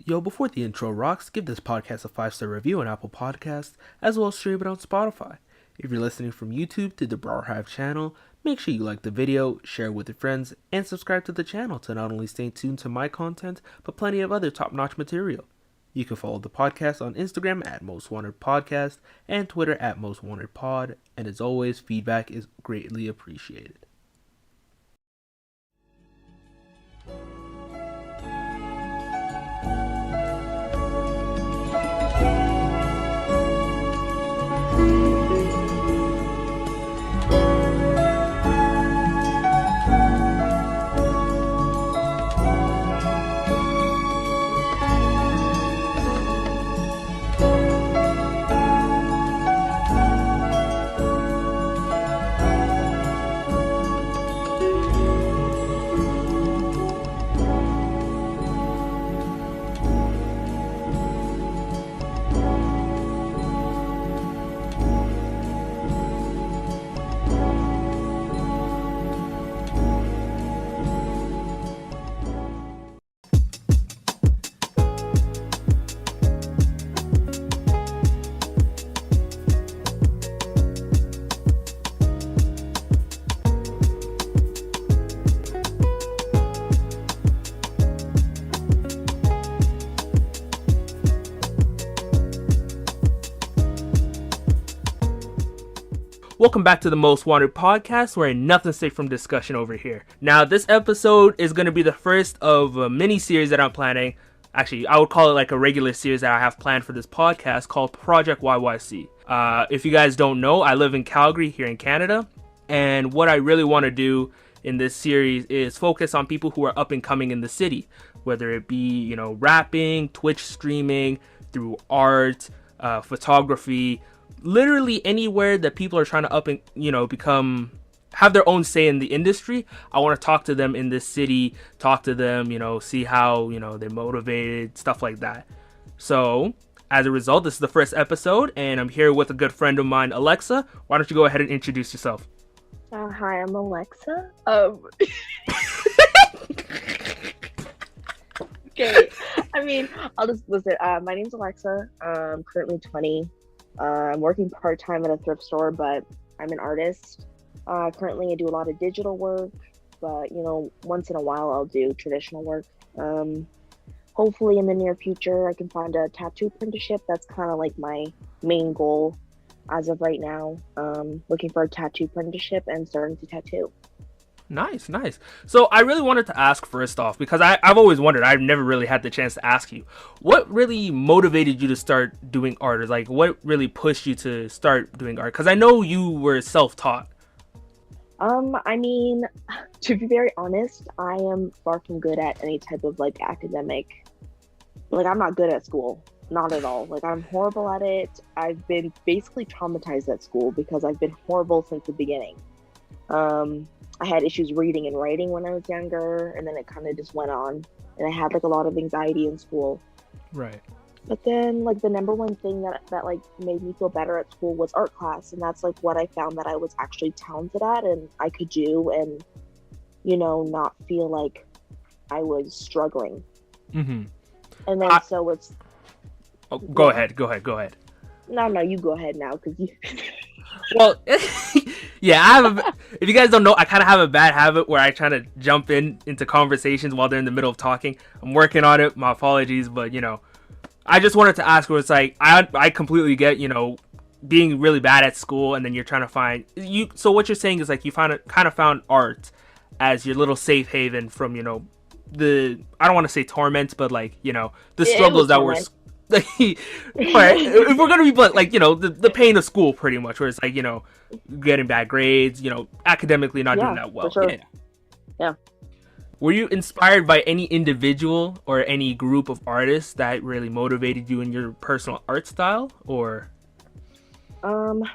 Yo, before the intro rocks, give this podcast a 5-star review on Apple Podcasts, as well as stream it on Spotify. If you're listening from YouTube to the Brar Hive channel, make sure you like the video, share it with your friends, and subscribe to the channel to not only stay tuned to my content, but plenty of other top-notch material. You can follow the podcast on Instagram at Most Wanted Podcast and Twitter at Most Wanted Pod, and as always, feedback is greatly appreciated. Welcome back to the Most Wanted Podcast, where nothing's safe from discussion over here. Now, this episode is going to be the first of a mini-series that I'm planning. Actually, I would call it like a regular series that I have planned for this podcast called Project YYC. If you guys don't know, I live in Calgary here in Canada, and what I really want to do in this series is focus on people who are up and coming in the city, whether it be, rapping, Twitch streaming, through art, photography, literally anywhere that people are trying to up and have their own say in the industry. I want to talk to them in this city, talk to them, see how they're motivated, stuff like that. So as a result, this is the first episode, and I'm here with a good friend of mine, Alexsa. Why don't you go ahead and introduce yourself? Hi, I'm Alexsa. Okay, I'll just listen. My name's Alexsa. I'm currently 20. I'm working part-time at a thrift store, but I'm an artist. Currently, I do a lot of digital work, but, once in a while, I'll do traditional work. Hopefully, in the near future, I can find a tattoo apprenticeship. That's kind of like my main goal as of right now. Looking for a tattoo apprenticeship and starting to tattoo. Nice. So I really wanted to ask first off, because I've always wondered, I've never really had the chance to ask you, what really motivated you to start doing art? Or like, what really pushed you to start doing art? Because I know you were self-taught. To be very honest, I am far from good at any type of academic. I'm not good at school. Not at all. I'm horrible at it. I've been basically traumatized at school because I've been horrible since the beginning. I had issues reading and writing when I was younger, and then it kind of just went on, and I had a lot of anxiety in school. Right. But then the number one thing that made me feel better at school was art class, and that's what I found that I was actually talented at and I could do, and not feel like I was struggling. Mm-hmm. And then so it's go ahead. No, you go ahead now, because you Well, yeah, if you guys don't know, I kind of have a bad habit where I try to jump into conversations while they're in the middle of talking. I'm working on it. My apologies, but I just wanted to ask where it's I completely get, being really bad at school, and then you're trying to find you. So what you're saying is you kind of found art as your little safe haven from, the, I don't want to say torment, but the struggles that were. Right. If we're gonna be blunt, the pain of school, pretty much, where it's getting bad grades, academically not doing that well. For sure. Yeah. Were you inspired by any individual or any group of artists that really motivated you in your personal art style, or?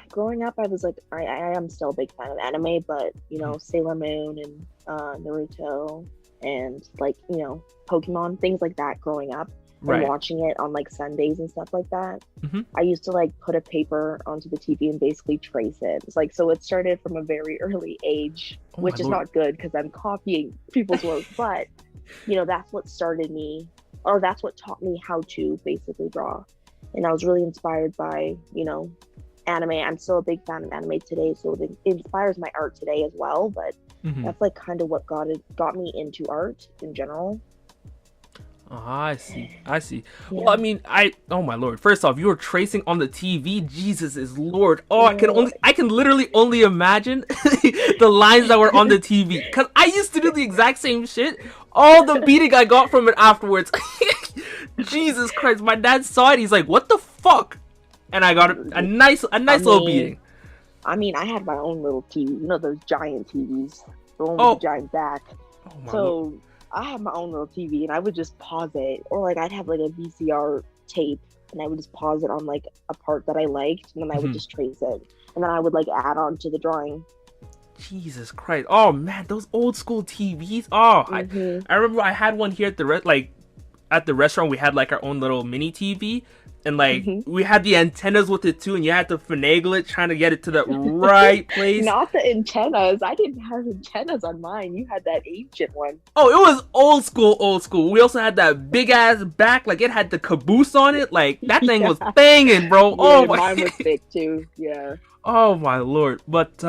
Growing up, I was I am still a big fan of anime, but Sailor Moon and Naruto and Pokemon, things like that. Growing up. Right. And watching it on Sundays and stuff like that. Mm-hmm. I used to put a paper onto the TV and basically trace it. It's so it started from a very early age, which is not good because I'm copying people's work, but that's what started me or that's what taught me how to basically draw. And I was really inspired by, anime. I'm still a big fan of anime today, so it inspires my art today as well. But that's like kind of what got me into art in general. I see. Yeah. Well, I mean, oh my lord. First off, you were tracing on the TV. Jesus is Lord. Oh, I can literally only imagine the lines that were on the TV. Cause I used to do the exact same shit. All the beating I got from it afterwards. Jesus Christ. My dad saw it. He's like, what the fuck? And I got a nice little beating. I mean, I had my own little TV. Those giant TVs. The one with the giant back. Oh my so lord. I had my own little TV, and I would just pause it, or like I'd have like a VCR tape, and I would just pause it on like a part that I liked, and then I would just trace it, and then I would like add on to the drawing. Jesus Christ! Oh man, those old school TVs. Oh, I remember I had one here at the restaurant. We had like our own little mini TV. And like we had the antennas with it too, and you had to finagle it, trying to get it to the right place. Not the antennas. I didn't have antennas on mine. You had that ancient one. Oh, it was old school. We also had that big ass back, like it had the caboose on it. Like that thing was banging, bro. Yeah, oh my. Mine was thick too. Yeah. Oh my lord. But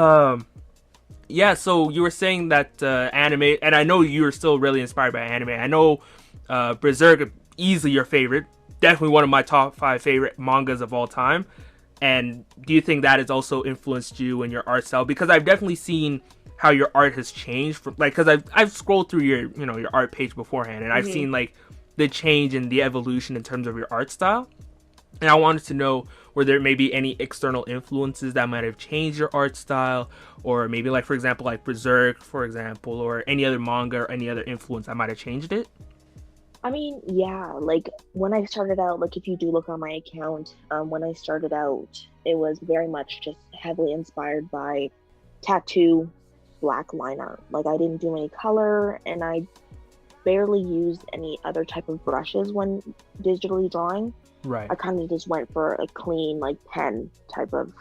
yeah. So you were saying that anime, and I know you were still really inspired by anime. I know Berserk easily your favorite. Definitely one of my top 5 favorite mangas of all time. And do you think that has also influenced you in your art style? Because I've definitely seen how your art has changed from because I've scrolled through your your art page beforehand, and I've seen like the change and the evolution in terms of your art style. And I wanted to know, were there maybe any external influences that might have changed your art style, or maybe like for example like Berserk, for example, or any other manga or any other influence that might have changed it? I mean, yeah, like when I started out, like if you do look on my account, when I started out, it was very much just heavily inspired by tattoo, black line art. Like I didn't do any color, and I barely used any other type of brushes when digitally drawing. Right. I kind of just went for a clean, like pen type of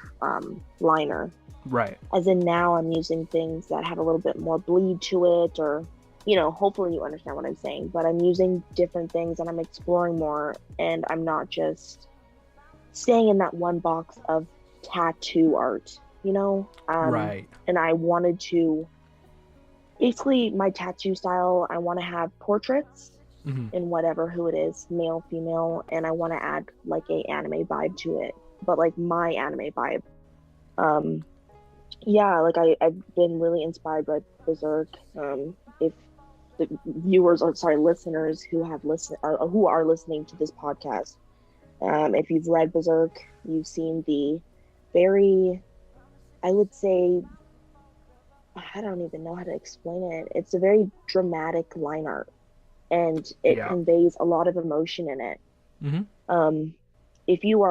liner. Right. As in now I'm using things that have a little bit more bleed to it, or hopefully you understand what I'm saying, but I'm using different things and I'm exploring more, and I'm not just staying in that one box of tattoo art, right. And I wanted to, basically my tattoo style, I want to have portraits in whatever who it is, male, female, and I want to add like a anime vibe to it, but like my anime vibe. Yeah, like I've been really inspired by Berserk. If the listeners who are listening to this podcast, if you've read Berserk, you've seen the very, I would say, I don't even know how to explain it. It's a very dramatic line art, and it conveys a lot of emotion in it. If you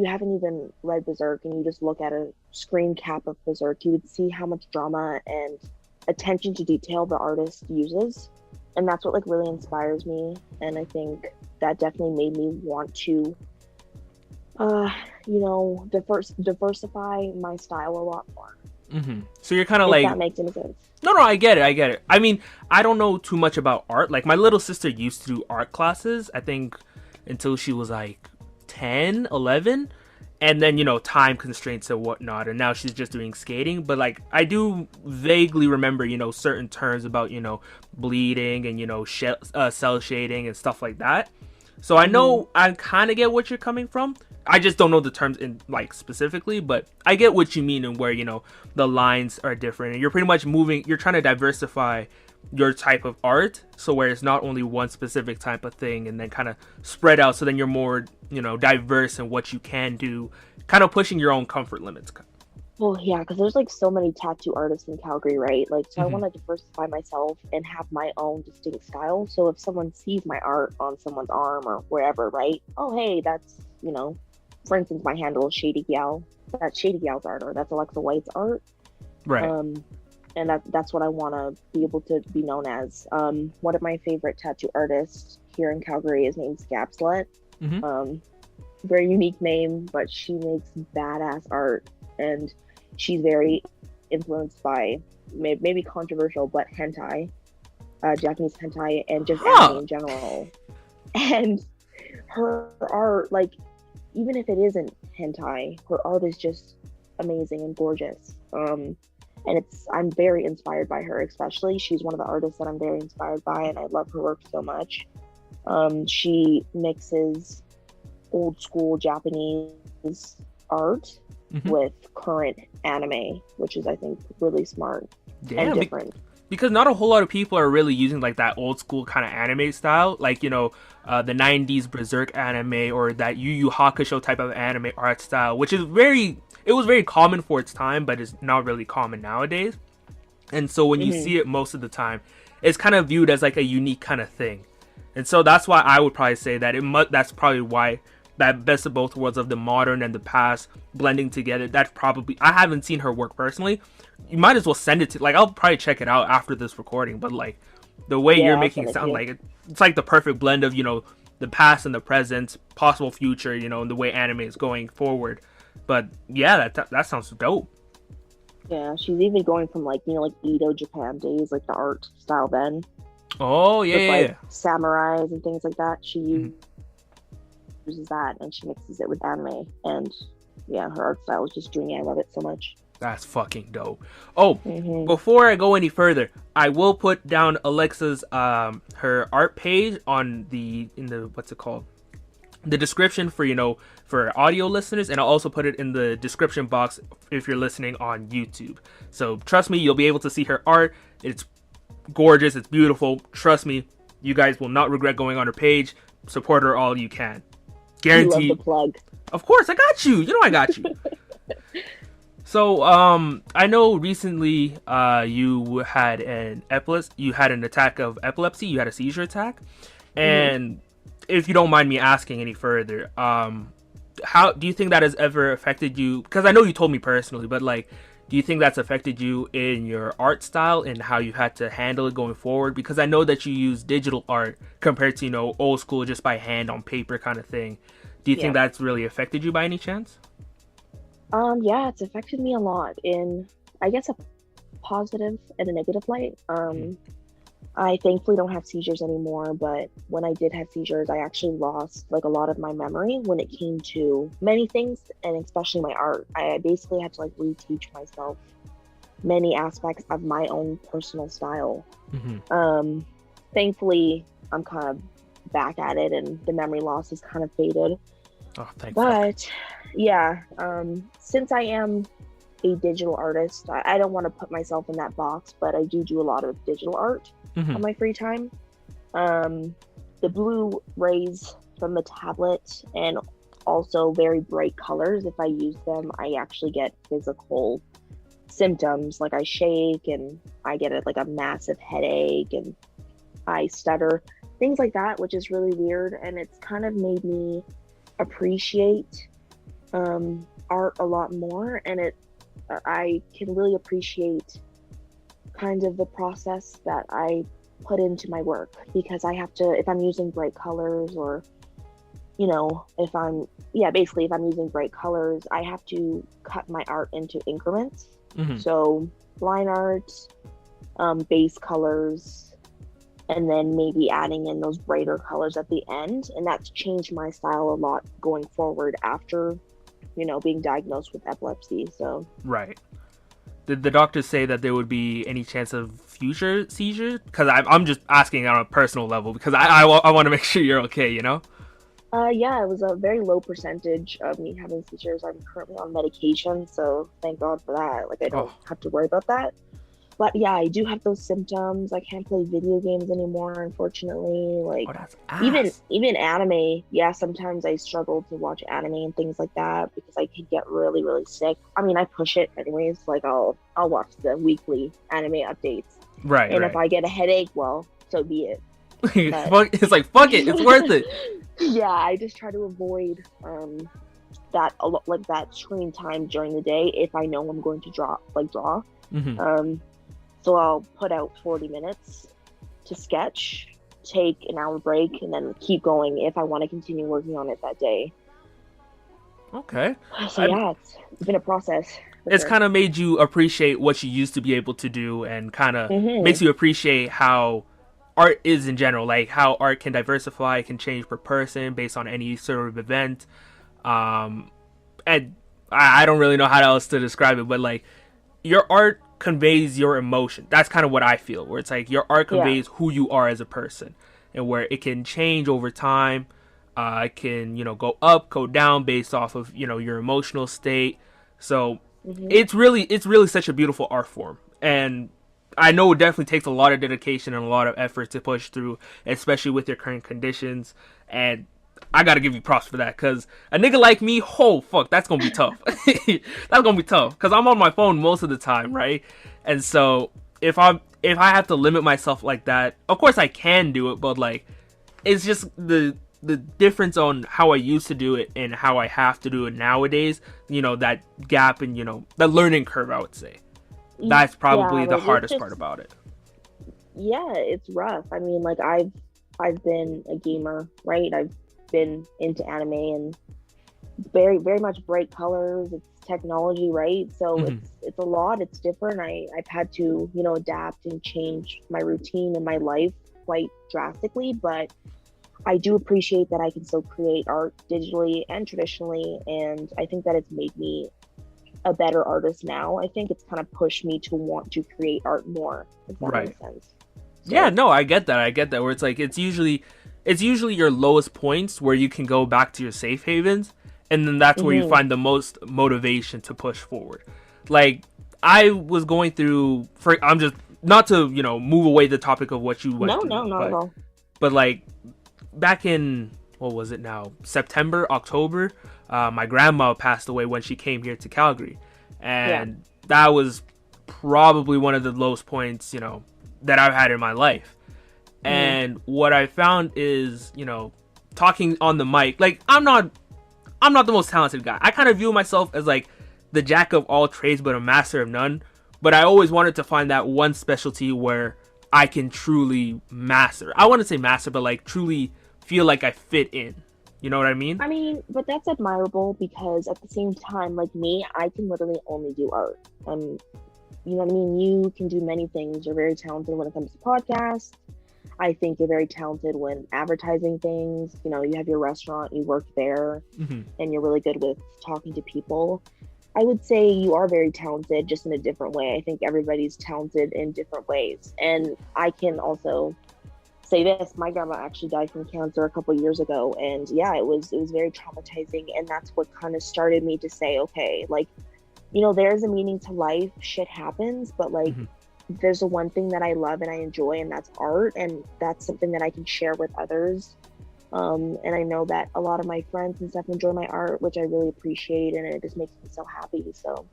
haven't even read Berserk and you just look at a screen cap of Berserk, you would see how much drama and attention to detail the artist uses, and that's what like really inspires me. And I think that definitely made me want to diversify my style a lot more. So you're kind of if like, that makes any sense. no, I get it. I mean, I don't know too much about art. Like my little sister used to do art classes, I think, until she was like 10, 11. And then, time constraints and whatnot. And now she's just doing skating. But, like, I do vaguely remember, certain terms about, bleeding and, cell shading and stuff like that. So I know I kind of get what you're coming from. I just don't know the terms in, like, specifically. But I get what you mean, and where, the lines are different. And you're pretty much you're trying to diversify your type of art, so where it's not only one specific type of thing, and then kind of spread out, so then you're more diverse in what you can do, kind of pushing your own comfort limits. Well, yeah, because there's like so many tattoo artists in Calgary, right? Like, so I want to diversify myself and have my own distinct style. So if someone sees my art on someone's arm or wherever, right? Oh, hey, that's for instance, my handle is Shady Gal. That's Shady Gal's art, or that's Alexsa White's art, right? And that's what I want to be able to be known as. One of my favorite tattoo artists here in Calgary is named Scapslet. Very unique name, but she makes badass art, and she's very influenced by maybe controversial, but hentai, Japanese hentai, and just anime in general. And her art, like, even if it isn't hentai, her art is just amazing and gorgeous. And I'm very inspired by her, especially. She's one of the artists that I'm very inspired by, and I love her work so much. She mixes old school Japanese art with current anime, which is, I think, really smart and different. Because not a whole lot of people are really using like that old school kind of anime style, like, you know, the 90s Berserk anime or that Yu Yu Hakusho type of anime art style, which is it was very common for its time, but it's not really common nowadays. And so when you see it most of the time, it's kind of viewed as like a unique kind of thing. And so that's why I would probably say that that's probably why that best of both worlds of the modern and the past blending together. That's probably, I haven't seen her work personally. You might as well send it to, like, I'll probably check it out after this recording, but like the way you're making it sound like it's like the perfect blend of, you know, the past and the present, possible future, you know, and the way anime is going forward. But yeah, that sounds dope. Yeah, she's even going from, like, you know, like Edo Japan days, like the art style then. Oh yeah, with, like, samurais and things like that. She uses that and she mixes it with anime, and yeah, her art style is just dreamy. I love it so much. That's fucking dope. Oh, before I go any further, I will put down Alexsa's her art page in the what's it called? The description for, you know, for audio listeners, and I'll also put it in the description box if you're listening on YouTube. So trust me, you'll be able to see her art. It's gorgeous, it's beautiful. Trust me, you guys will not regret going on her page. Support her all you can. Guaranteed. Love the plug. Of course, I got you. You know I got you. So, I know recently, you had an attack of epilepsy. You had a seizure attack, and if you don't mind me asking any further, how do you think that has ever affected you? Because I know you told me personally, but like, do you think that's affected you in your art style and how you had to handle it going forward? Because I know that you use digital art compared to, you know, old school, just by hand on paper kind of thing. Do you think that's really affected you by any chance? Yeah, it's affected me a lot in, I guess, a positive and a negative light. I thankfully don't have seizures anymore, but when I did have seizures, I actually lost like a lot of my memory when it came to many things, and especially my art. I basically had to like reteach myself many aspects of my own personal style. Thankfully, I'm kind of back at it, and the memory loss has kind of faded. Oh, thank you. But yeah, since I am a digital artist, I don't want to put myself in that box, but I do a lot of digital art on my free time. The blue rays from the tablet and also very bright colors, if I use them, I actually get physical symptoms, like I shake and I get like a massive headache and I stutter, things like that, which is really weird. And it's kind of made me appreciate art a lot more, and I can really appreciate kind of the process that I put into my work, because I have to, if I'm using bright colors, or, you know, if I'm using bright colors, I have to cut my art into increments. So line art, base colors, and then maybe adding in those brighter colors at the end. And that's changed my style a lot going forward after, you know, being diagnosed with epilepsy. So right. Did the doctors say that there would be any chance of future seizures? Because I'm just asking on a personal level, because I want to make sure you're okay, you know? Yeah, it was a very low percentage of me having seizures. I'm currently on medication, so thank God for that. Like, I don't have to worry about that. But yeah, I do have those symptoms. I can't play video games anymore, unfortunately. Like, even anime. Yeah, sometimes I struggle to watch anime and things like that because I could get really, really sick. I mean, I push it anyways. Like, I'll watch the weekly anime updates. Right. And if I get a headache, well, so be it. It's like, fuck it, it's worth it. Yeah, I just try to avoid that screen time during the day if I know I'm going to draw. So I'll put out 40 minutes to sketch, take an hour break, and then keep going if I want to continue working on it that day. Okay. So yeah, it's been a process. It's kind of made you appreciate what you used to be able to do, and kind of makes you appreciate how art is in general, like how art can diversify, can change per person based on any sort of event. And I don't really know how else to describe it, but like your art conveys your emotion. That's kind of what I feel, where it's like your art conveys who you are as a person, and where it can change over time. It can, go up, go down based off of, your emotional state. So it's really such a beautiful art form. And I know it definitely takes a lot of dedication and a lot of effort to push through, especially with your current conditions. And I gotta give you props for that, because a nigga like me, oh fuck, that's gonna be tough. That's gonna be tough, because I'm on my phone most of the time, right? And so if I have to limit myself like that, of course I can do it, but like it's just the difference on how I used to do it and how I have to do it nowadays. That gap and the learning curve, I would say. That's probably the hardest part about it. Yeah, it's rough. I mean, like I've been a gamer, right? I've been into anime and very, very much bright colors. It's technology, right? So it's a lot. It's different. I've had to, adapt and change my routine and my life quite drastically, but I do appreciate that I can still create art digitally and traditionally, and I think that it's made me a better artist now. I think it's kind of pushed me to want to create art more, if that makes sense. So, yeah, no, I get that. Where it's like it's usually your lowest points where you can go back to your safe havens, and then that's where you find the most motivation to push forward. Like I was going through, I'm just not to move away the topic of what you went through. No, not at all. But like back in, what was it now, September, October, my grandma passed away when she came here to Calgary, and that was probably one of the lowest points that I've had in my life. And what I found is, talking on the mic, like I'm not the most talented guy. I kind of view myself as like the jack of all trades but a master of none, but I always wanted to find that one specialty where I can truly master. I want to say master, but like truly feel like I fit in. You know what I mean? I mean, but that's admirable, because at the same time, like me, I can literally only do art. You know what I mean? You can do many things. You're very talented when it comes to podcasts. I think you're very talented when advertising things. You have your restaurant, you work there, and you're really good with talking to people. I would say you are very talented, just in a different way. I think everybody's talented in different ways. And I can also say this: my grandma actually died from cancer a couple years ago, and yeah, it was very traumatizing. And that's what kind of started me to say, okay, like, there's a meaning to life. Shit happens, but like, there's the one thing that I love and I enjoy, and that's art, and that's something that I can share with others. And I know that a lot of my friends and stuff enjoy my art, which I really appreciate, and it just makes me so happy. So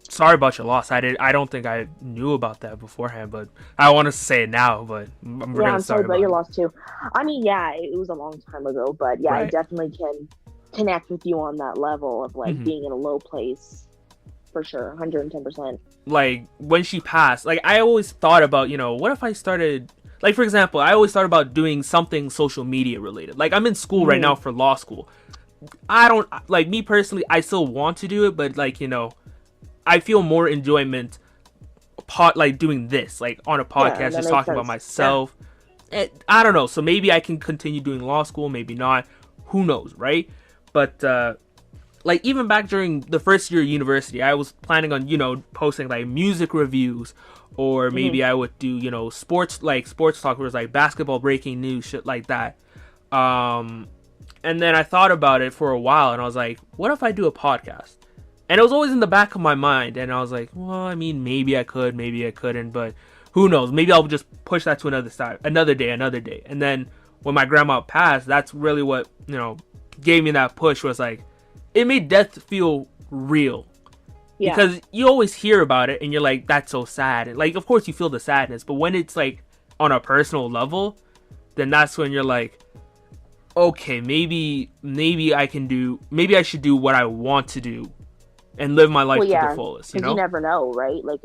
sorry about your loss. I don't think I knew about that beforehand, but I want to say it now. But I'm sorry about your loss too. I mean, yeah, it was a long time ago, but yeah, I definitely can connect with you on that level of like being in a low place, for sure, 110%. Like when she passed, like I always thought about, what if I started, like for example, I always thought about doing something social media related. Like I'm in school right now for law school. I don't, like me personally, I still want to do it, but like, I feel more enjoyment like doing this, like on a podcast, just talking about myself. And I don't know. So maybe I can continue doing law school, maybe not. Who knows, right? But like even back during the first year of university, I was planning on, posting like music reviews, or maybe I would do, sports talk, where it's like basketball breaking news, shit like that. And then I thought about it for a while, and I was like, what if I do a podcast? And it was always in the back of my mind, and I was like, well, I mean, maybe I could, maybe I couldn't, but who knows? Maybe I'll just push that to another day. And then when my grandma passed, that's really what, gave me that push, was like, it made death feel real. Yeah. Because you always hear about it and you're like, that's so sad. And like, of course you feel the sadness, but when it's like on a personal level, then that's when you're like, okay, maybe I should do what I want to do and live my life to the fullest. You never know, right? Like,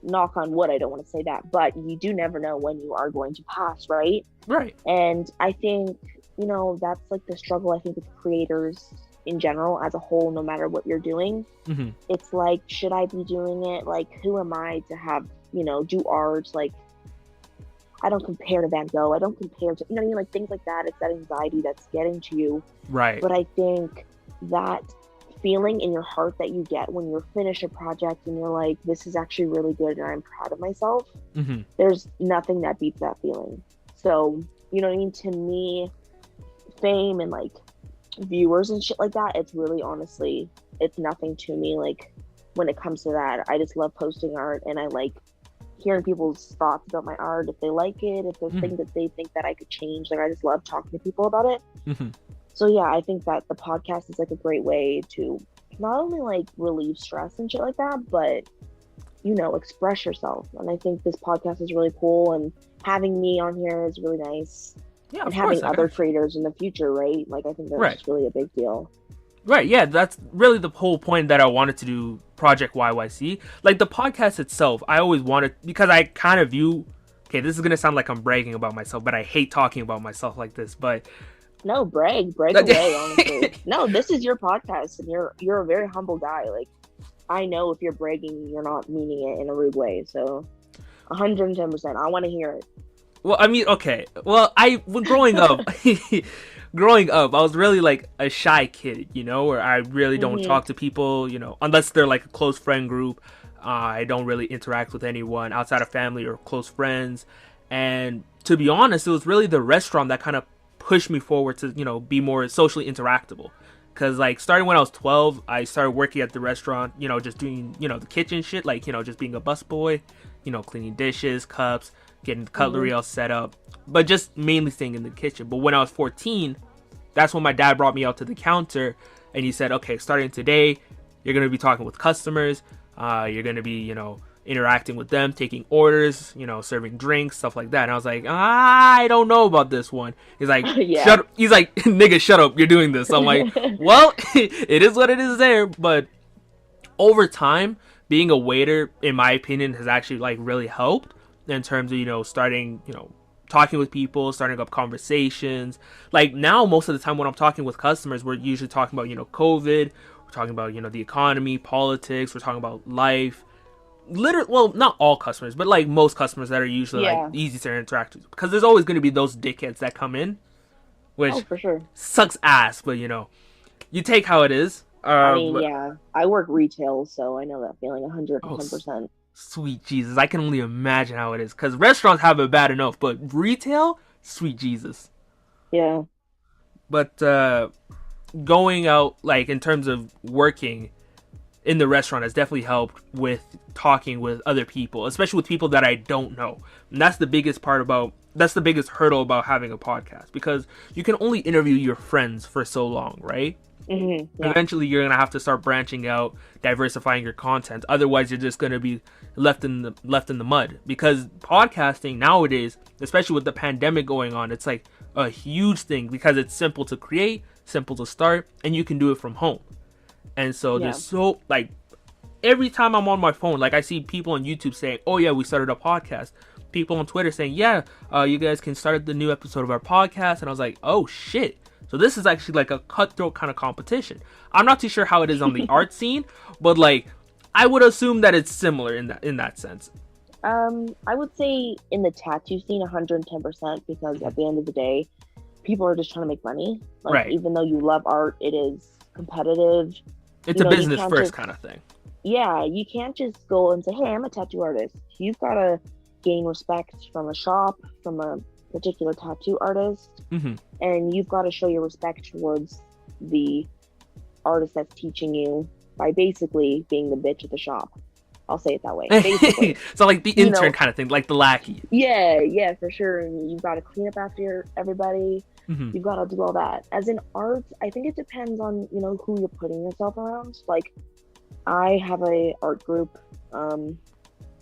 knock on wood, I don't want to say that, but you do never know when you are going to pass, right? Right. And I think, that's like the struggle, I think, with creators in general, as a whole, no matter what you're doing. It's like, should I be doing it? Like, who am I to have, do art? Like, I don't compare to Van Gogh. I don't compare to, you know what I mean? Like things like that. It's that anxiety that's getting to you. Right. But I think that feeling in your heart that you get when you finish a project and you're like, this is actually really good and I'm proud of myself. Mm-hmm. There's nothing that beats that feeling. So, you know what I mean? To me, fame and like viewers and shit like that, it's really honestly, it's nothing to me. Like when it comes to that, I just love posting art and I like hearing people's thoughts about my art, if they like it, if there's things that they think that I could change. Like I just love talking to people about it. Mm-hmm. So yeah, I think that the podcast is like a great way to not only like relieve stress and shit like that, but you know, express yourself. And I think this podcast is really cool, and having me on here is really nice. Yeah, and having other creators in the future, right? Like I think that's just really a big deal. Right, yeah, that's really the whole point that I wanted to do Project YYC. Like the podcast itself, I always wanted, because I kind of view, okay, this is going to sound like I'm bragging about myself, but I hate talking about myself like this, but... No, brag away, honestly. No, this is your podcast, and you're a very humble guy. Like, I know if you're bragging, you're not meaning it in a rude way, so 110%. I want to hear it. Well, I mean, okay. Well, growing up, I was really like a shy kid, you know, where I really don't talk to people, you know, unless they're like a close friend group. I don't really interact with anyone outside of family or close friends. And to be honest, it was really the restaurant that kind of pushed me forward to, you know, be more socially interactable. Because, like, starting when I was 12, I started working at the restaurant, you know, just doing, you know, the kitchen shit, like, you know, just being a busboy, you know, cleaning dishes, cups, getting the cutlery all set up, but just mainly staying in the kitchen. But when I was 14, that's when my dad brought me out to the counter, and he said, okay, starting today, you're going to be talking with customers, you're going to be, you know, interacting with them, taking orders, you know, serving drinks, stuff like that. And I was like, I don't know about this one. He's like, shut up. He's like, nigga, shut up, you're doing this. I'm like, well, it is what it is there. But over time, being a waiter, in my opinion, has actually like really helped in terms of, you know, starting, you know, talking with people, starting up conversations. Like now, most of the time when I'm talking with customers, we're usually talking about, you know, COVID, we're talking about, you know, the economy, politics, we're talking about life. Literally, well, not all customers, but like most customers that are usually like easy to interact with, because there's always going to be those dickheads that come in, which for sure sucks ass, but you know, you take how it is. I mean, I work retail, so I know that feeling 110%. Sweet Jesus, I can only imagine how it is, because restaurants have it bad enough, but retail, sweet Jesus. Yeah. But going out, like in terms of working in the restaurant, has definitely helped with talking with other people, especially with people that I don't know. And that's the biggest hurdle about having a podcast, because you can only interview your friends for so long, right? Eventually you're gonna have to start branching out, diversifying your content. Otherwise you're just gonna be left in the mud, because podcasting nowadays, especially with the pandemic going on, it's like a huge thing, because it's simple to create, simple to start, and you can do it from home. And so there's so, like, every time I'm on my phone, like I see people on YouTube saying, oh yeah, we started a podcast. People on Twitter saying, yeah, you guys can start the new episode of our podcast. And I was like, oh shit. So this is actually like a cutthroat kind of competition. I'm not too sure how it is on the art scene, but like I would assume that it's similar in that sense. I would say in the tattoo scene 110%, because at the end of the day, people are just trying to make money. Like, even though you love art, it is competitive. It's a business first kind of thing. Yeah, you can't just go and say, hey, I'm a tattoo artist. You've got to gain respect from a shop, from a particular tattoo artist, and you've got to show your respect towards the artist that's teaching you by basically being the bitch at the shop. I'll say it that way. Basically. So like the intern kind of thing, like the lackey. Yeah, for sure. And you've got to clean up after everybody. You've got to do all that. As in art, I think it depends on, you know, who you're putting yourself around. Like, I have a art group,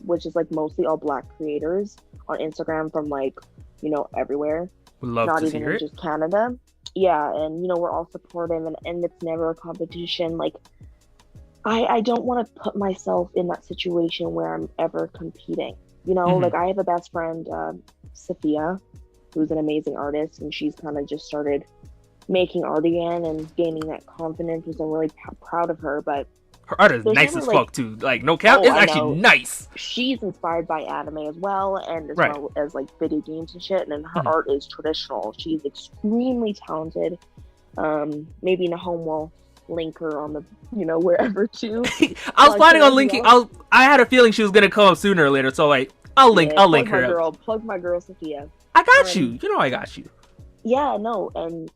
which is like mostly all Black creators on Instagram from like, you know, everywhere. Not even in just Canada. Yeah, and you know, we're all supportive, and it's never a competition. Like, I don't want to put myself in that situation where I'm ever competing. You know, like I have a best friend, Sophia, who's an amazing artist, and she's kind of just started making art again and gaining that confidence, which I'm really proud of her. But Her art is There's nice never as like, fuck too. Like no cap, oh, it's I actually know. nice. She's inspired by anime as well, and as Right. well as like video games and shit. And then her Mhm. art is traditional. She's extremely talented. Maybe Nahome will link her on the, wherever too. I was Plug planning her on as linking. well. I had a feeling she was gonna come up sooner or later, so like Yeah, I'll link her up. plug my girl Sophia. I got you. You know I got you. Yeah, no, and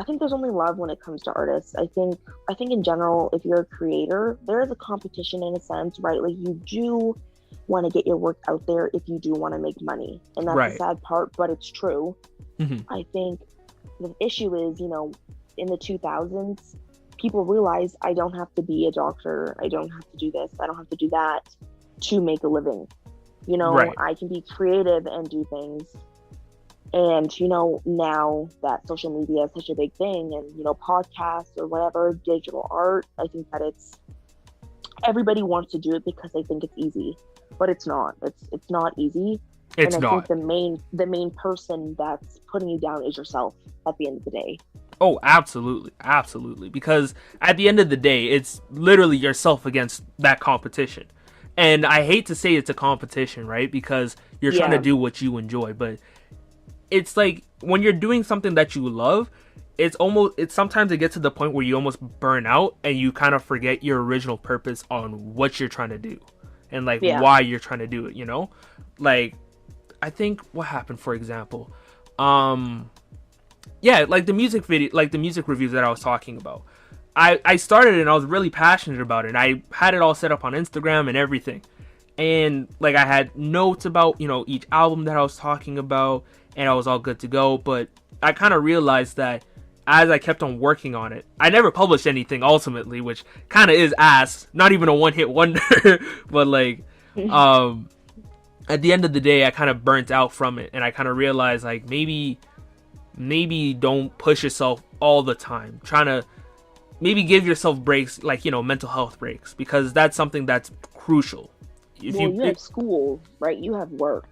I think there's only love when it comes to artists. I think in general, if you're a creator, there is a competition in a sense, right? Like you do want to get your work out there if you do want to make money, and that's Right. the sad part, but it's true. Mhm. I think the issue is, in the 2000s, people realized I don't have to be a doctor, I don't have to do this, I don't have to do that to make a living. Right. I can be creative and do things. And, now that social media is such a big thing and, podcasts or whatever, digital art, I think that everybody wants to do it because they think it's easy, but it's not. It's not easy. It's and I not. think the main person that's putting you down is yourself at the end of the day. Oh, absolutely. Absolutely. Because at the end of the day, it's literally yourself against that competition. And I hate to say it's a competition, right? Because you're trying to do what you enjoy, but it's like when you're doing something that you love, it's sometimes it gets to the point where you almost burn out and you kind of forget your original purpose on what you're trying to do and like why you're trying to do it, Like I think what happened, for example, like the music video, like the music reviews that I was talking about. I started and I was really passionate about it. And I had it all set up on Instagram and everything. And like I had notes about, each album that I was talking about, and I was all good to go. But I kind of realized that as I kept on working on it, I never published anything ultimately, which kind of is ass. Not even a one-hit wonder, but like at the end of the day, I kind of burnt out from it, and I kind of realized like maybe don't push yourself all the time. Trying to maybe give yourself breaks, like mental health breaks, because that's something that's crucial. You have school, right? You have work,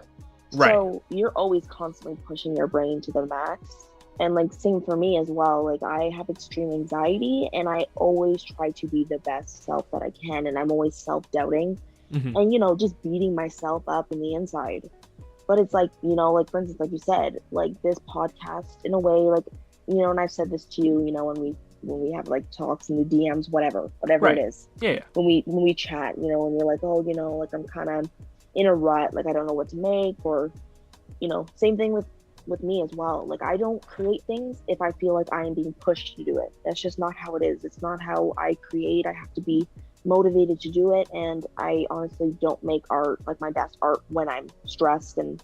right? So you're always constantly pushing your brain to the max. And like same for me as well. Like I have extreme anxiety, and I always try to be the best self that I can, and I'm always self-doubting. Mm-hmm. And just beating myself up in the inside. But it's like, like for instance, like you said, like this podcast in a way, like, and I've said this to you, when we have like talks in the DMs, whatever right. it is. Yeah. When we chat, when you're like, oh, like I'm kind of in a rut, like I don't know what to make, or, same thing with me as well. Like I don't create things if I feel like I am being pushed to do it. That's just not how it is. It's not how I create. I have to be motivated to do it, and I honestly don't make art, like my best art, when I'm stressed and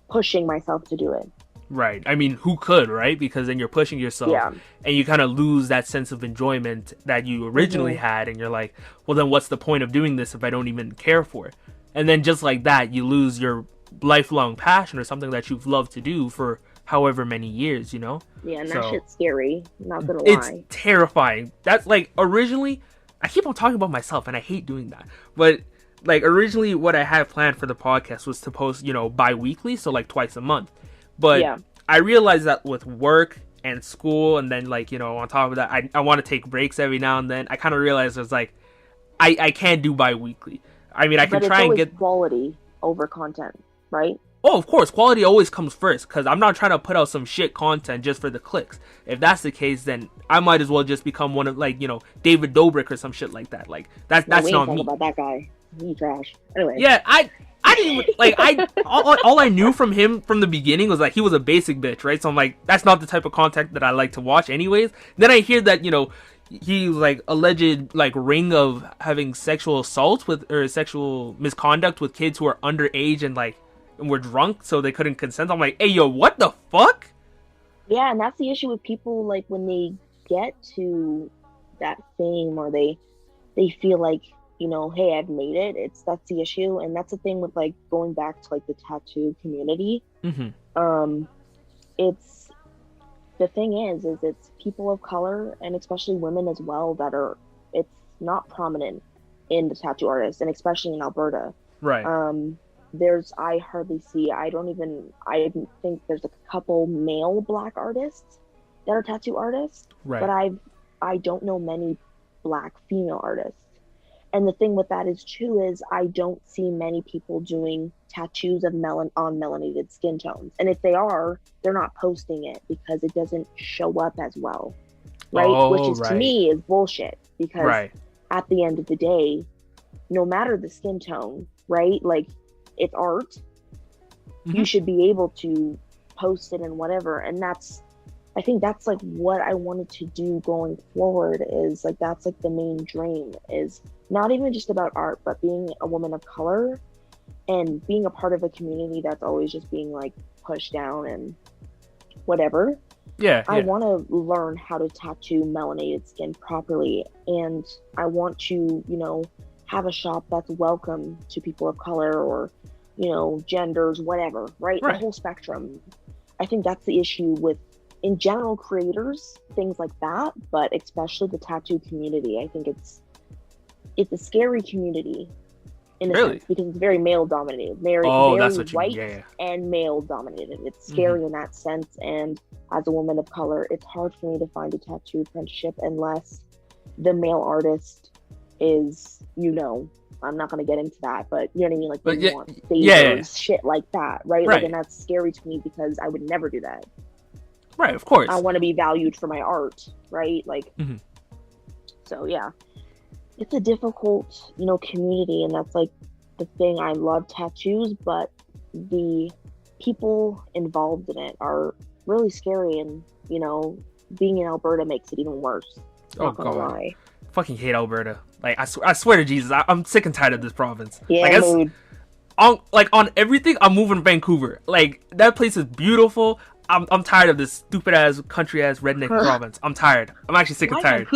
pushing myself to do it. Right. I mean, who could, right? Because then you're pushing yourself, and you kind of lose that sense of enjoyment that you originally had, and you're like, well, then what's the point of doing this if I don't even care for it? And then just like that, you lose your lifelong passion or something that you've loved to do for however many years, Yeah, and that shit's scary, not gonna lie. It's terrifying. That's like originally, I keep on talking about myself, and I hate doing that. But like originally, what I had planned for the podcast was to post, bi-weekly, so like twice a month. But I realized that with work and school, and then like on top of that, I want to take breaks every now and then. I kind of realized it's like I can't do bi-weekly. I mean, I can try and get quality over content, right? Oh, of course, quality always comes first, because I'm not trying to put out some shit content just for the clicks. If that's the case, then I might as well just become one of, like, David Dobrik or some shit like that. Like, that's not me. About that guy. He trash. Anyway. Yeah, I didn't even, like, all I knew from him from the beginning was, like, he was a basic bitch, right? So I'm like, that's not the type of content that I like to watch anyways. Then I hear that, he was like alleged like ring of having sexual assault or sexual misconduct with kids who are underage and were drunk, so they couldn't consent. I'm like, hey, yo, what the fuck? Yeah, and that's the issue with people, like, when they get to that fame, or they feel like, hey, I've made it. That's the issue, and that's the thing with, like, going back to, like, the tattoo community. Mm-hmm. It's, the thing is it's people of color, and especially women as well, it's not prominent in the tattoo artists, and especially in Alberta. Right. I hardly see, I think there's a couple male black artists that are tattoo artists, right. But I don't know many Black female artists. And the thing with that is too is I don't see many people doing tattoos of on melanated skin tones. And if they are, they're not posting it because it doesn't show up as well. Right? Which is to me is bullshit, because at the end of the day, no matter the skin tone, right? Like, it's art. You should be able to post it and whatever. And I think that's like what I wanted to do going forward, is like, that's like the main dream, is not even just about art, but being a woman of color and being a part of a community that's always just being like pushed down and whatever. I want to learn how to tattoo melanated skin properly, and I want to, you know, have a shop that's welcome to people of color, or, you know, genders, whatever, right? The whole spectrum. I think that's the issue with, in general, creators, things like that, but especially the tattoo community. I think it's a scary community in a sense, because it's very male dominated, very white and male dominated. It's scary in that sense. And as a woman of color, it's hard for me to find a tattoo apprenticeship unless the male artist is, you know, I'm not going to get into that, but you know what I mean? Like, they want favors, shit like that, right? Like, and that's scary to me because I would never do that. Right, of course. I want to be valued for my art, right? Like, so yeah. It's a difficult, you know, community, and that's like the thing. I love tattoos, but the people involved in it are really scary, and, you know, being in Alberta makes it even worse. Not gonna lie. Fucking hate Alberta. Like, I swear to Jesus, I'm sick and tired of this province. Yeah, like, on everything, I'm moving to Vancouver. Like, that place is beautiful. I'm tired of this stupid ass country ass redneck province. I'm tired. I'm actually sick and tired.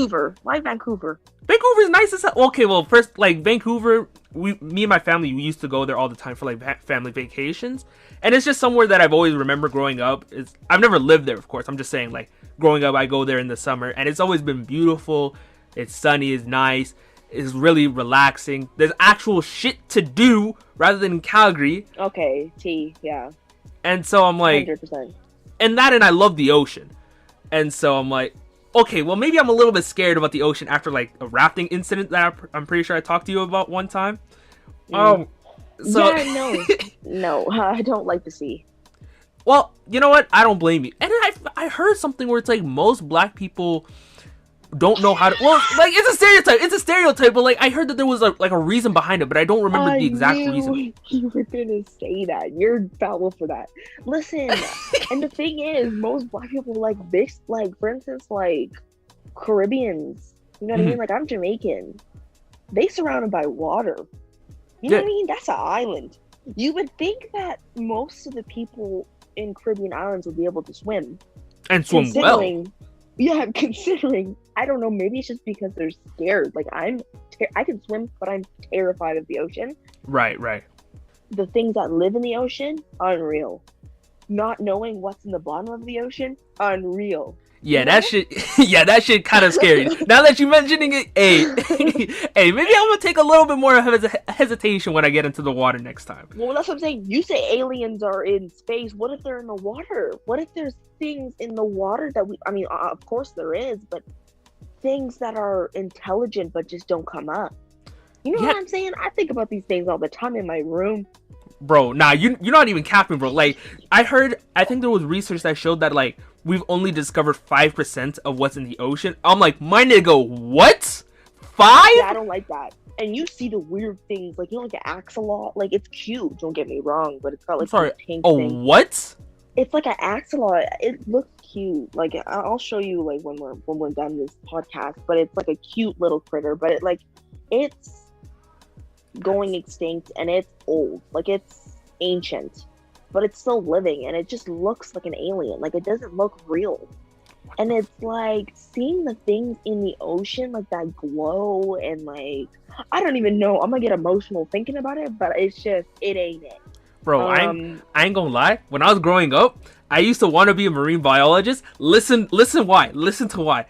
Why Vancouver? Vancouver's nice as hell. Okay, well, first, like, Vancouver, me and my family, we used to go there all the time for, like, family vacations. And it's just somewhere that I've always remembered growing up. I've never lived there, of course. I'm just saying, like, growing up, I go there in the summer, and it's always been beautiful. It's sunny, it's nice, it's really relaxing. There's actual shit to do rather than in Calgary. Okay, yeah. And so I'm like, 100%. And I love the ocean. And so I'm like, okay, well, maybe I'm a little bit scared about the ocean after, like, a rafting incident that I'm pretty sure I talked to you about one time. No, I don't like the sea. Well, you know what? I don't blame you. And I heard something where it's like most black people don't know how to. Well, like, it's a stereotype. But, like, I heard that there was a reason behind it, but I don't remember the exact reason. You were gonna say that. You're foul for that. Listen, and the thing is, most black people, like, mixed, like, for instance, like, Caribbeans. You know what I mean? Like, I'm Jamaican. They surrounded by water. You know what I mean? That's an island. You would think that most of the people in Caribbean islands would be able to swim. And swim well. Yeah, considering, I don't know, maybe it's just because they're scared. Like, I can swim, but I'm terrified of the ocean. Right. The things that live in the ocean, unreal. Not knowing what's in the bottom of the ocean, unreal. Yeah, that shit kind of scary. Now that you're mentioning it, hey, maybe I'm gonna take a little bit more hesitation when I get into the water next time. Well, that's what I'm saying. You say aliens are in space. What if they're in the water? What if there's things in the water that of course there is, but things that are intelligent but just don't come up. You know what I'm saying? I think about these things all the time in my room. Bro, nah, you're not even capping, bro. Like, I think there was research that showed that, like, we've only discovered 5% of what's in the ocean. I'm like, my nigga, what? 5? Yeah, I don't like that. And you see the weird things, like, you know, like an axolotl. Like, it's cute, don't get me wrong, but it's got, like, a pink thing. What? It's like an axolotl. It looks cute. Like, I'll show you, like, when we're done this podcast. But it's like a cute little critter. But it's going extinct, and it's old. Like, it's ancient, but it's still living, and it just looks like an alien. Like, it doesn't look real. And it's like seeing the things in the ocean, like that glow, and like, I don't even know, I'm gonna get emotional thinking about it, but it's just, it ain't it. Bro, I ain't gonna lie. When I was growing up, I used to want to be a marine biologist. Listen why. Listen to why.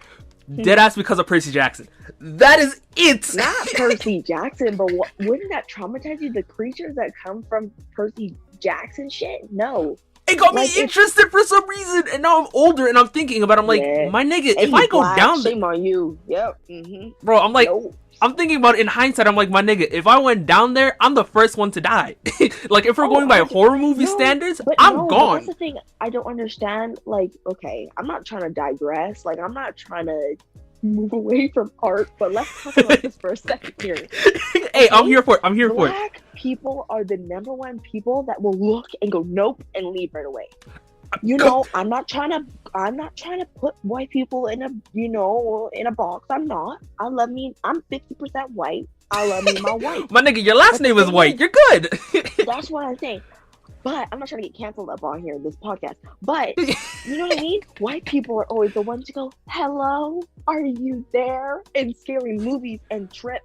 Deadass because of Percy Jackson. That is it. Not Percy Jackson, but wouldn't that traumatize you? The creatures that come from Percy Jackson shit? No. It got Like, me interested for some reason, and now I'm older and I'm thinking about it. I'm like, my nigga, if I go down there, shame on you. Yep. Mm-hmm. bro, I'm like, No. I'm thinking about it in hindsight. I'm like, my nigga, if I went down there, I'm the first one to die. Like, if we're going by horror movie standards, I'm gone. But that's the thing I don't understand. Like, okay, I'm not trying to digress. Like, I'm not trying to move away from art, but let's talk about this for a second here. Hey, Okay? I'm here for it. I'm here for it. Black people are the number one people that will look and go nope and leave right away. You know, I'm not trying to put white people in a box. I'm not. I'm 50% white. I love me my white. My nigga, your last name is White. You're good. That's what I'm saying. But I'm not trying to get canceled up on here in this podcast. But you know what I mean? White people are always the ones to go, hello, are you there? In scary movies and trip.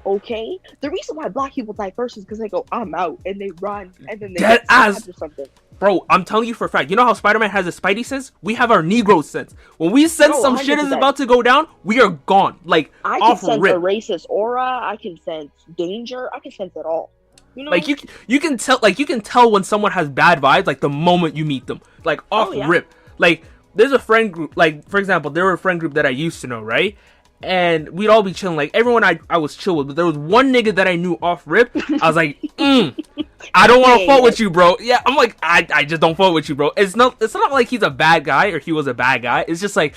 Okay? The reason why black people die first is because they go, I'm out, and they run, and then they get stabbed or something. Bro, I'm telling you for a fact. You know how Spider-Man has a Spidey sense? We have our Negro sense. When we sense some 100%. Shit is about to go down, we are gone. Like, I can sense a racist aura. I can sense danger. I can sense it all. You know, like you can tell when someone has bad vibes, like the moment you meet them, like off rip. Like, there's a friend group. Like, for example, there were a friend group that I used to know, right? And we'd all be chilling. Like, everyone I was chill with, but there was one nigga that I knew off rip. I was like, I don't want to fuck with you, bro. Yeah, I'm like, I just don't fuck with you, bro. It's not like he's a bad guy or he was a bad guy. It's just like,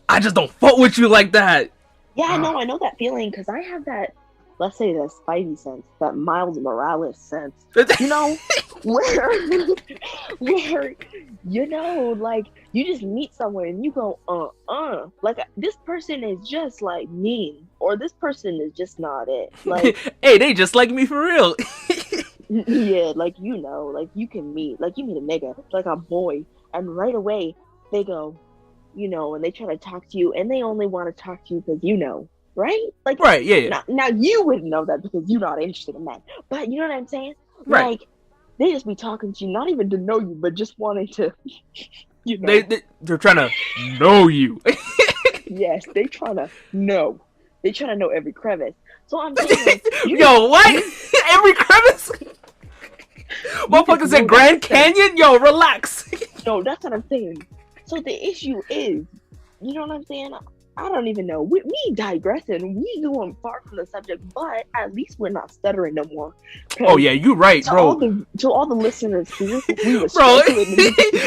I just don't fuck with you like that. Yeah, no, I know that feeling because I have that, let's say, that Spidey sense, that Miles Morales sense. You know, where, you know, like, you just meet someone and you go, like, this person is just like me, or this person is just not it. Like, hey, they just like me for real. Yeah, like, you know, like, you meet a nigga, like a boy, and right away they go, you know, and they try to talk to you, and they only want to talk to you because you know, right? Like, right, yeah. Now you wouldn't know that because you're not interested in men, but you know what I'm saying? Right. Like, they just be talking to you, not even to know you, but just wanting to, you know. They're trying to know you. Yes, they trying to know. They trying to know every crevice. So I'm saying, like, yo, what? Every crevice? Motherfucker said Grand Canyon? Yo, relax. No, that's what I'm saying. So the issue is, you know what I'm saying? I don't even know. We digressing. We going far from the subject, but at least we're not stuttering no more. Oh yeah, you right, bro. To all the listeners here, we were bro.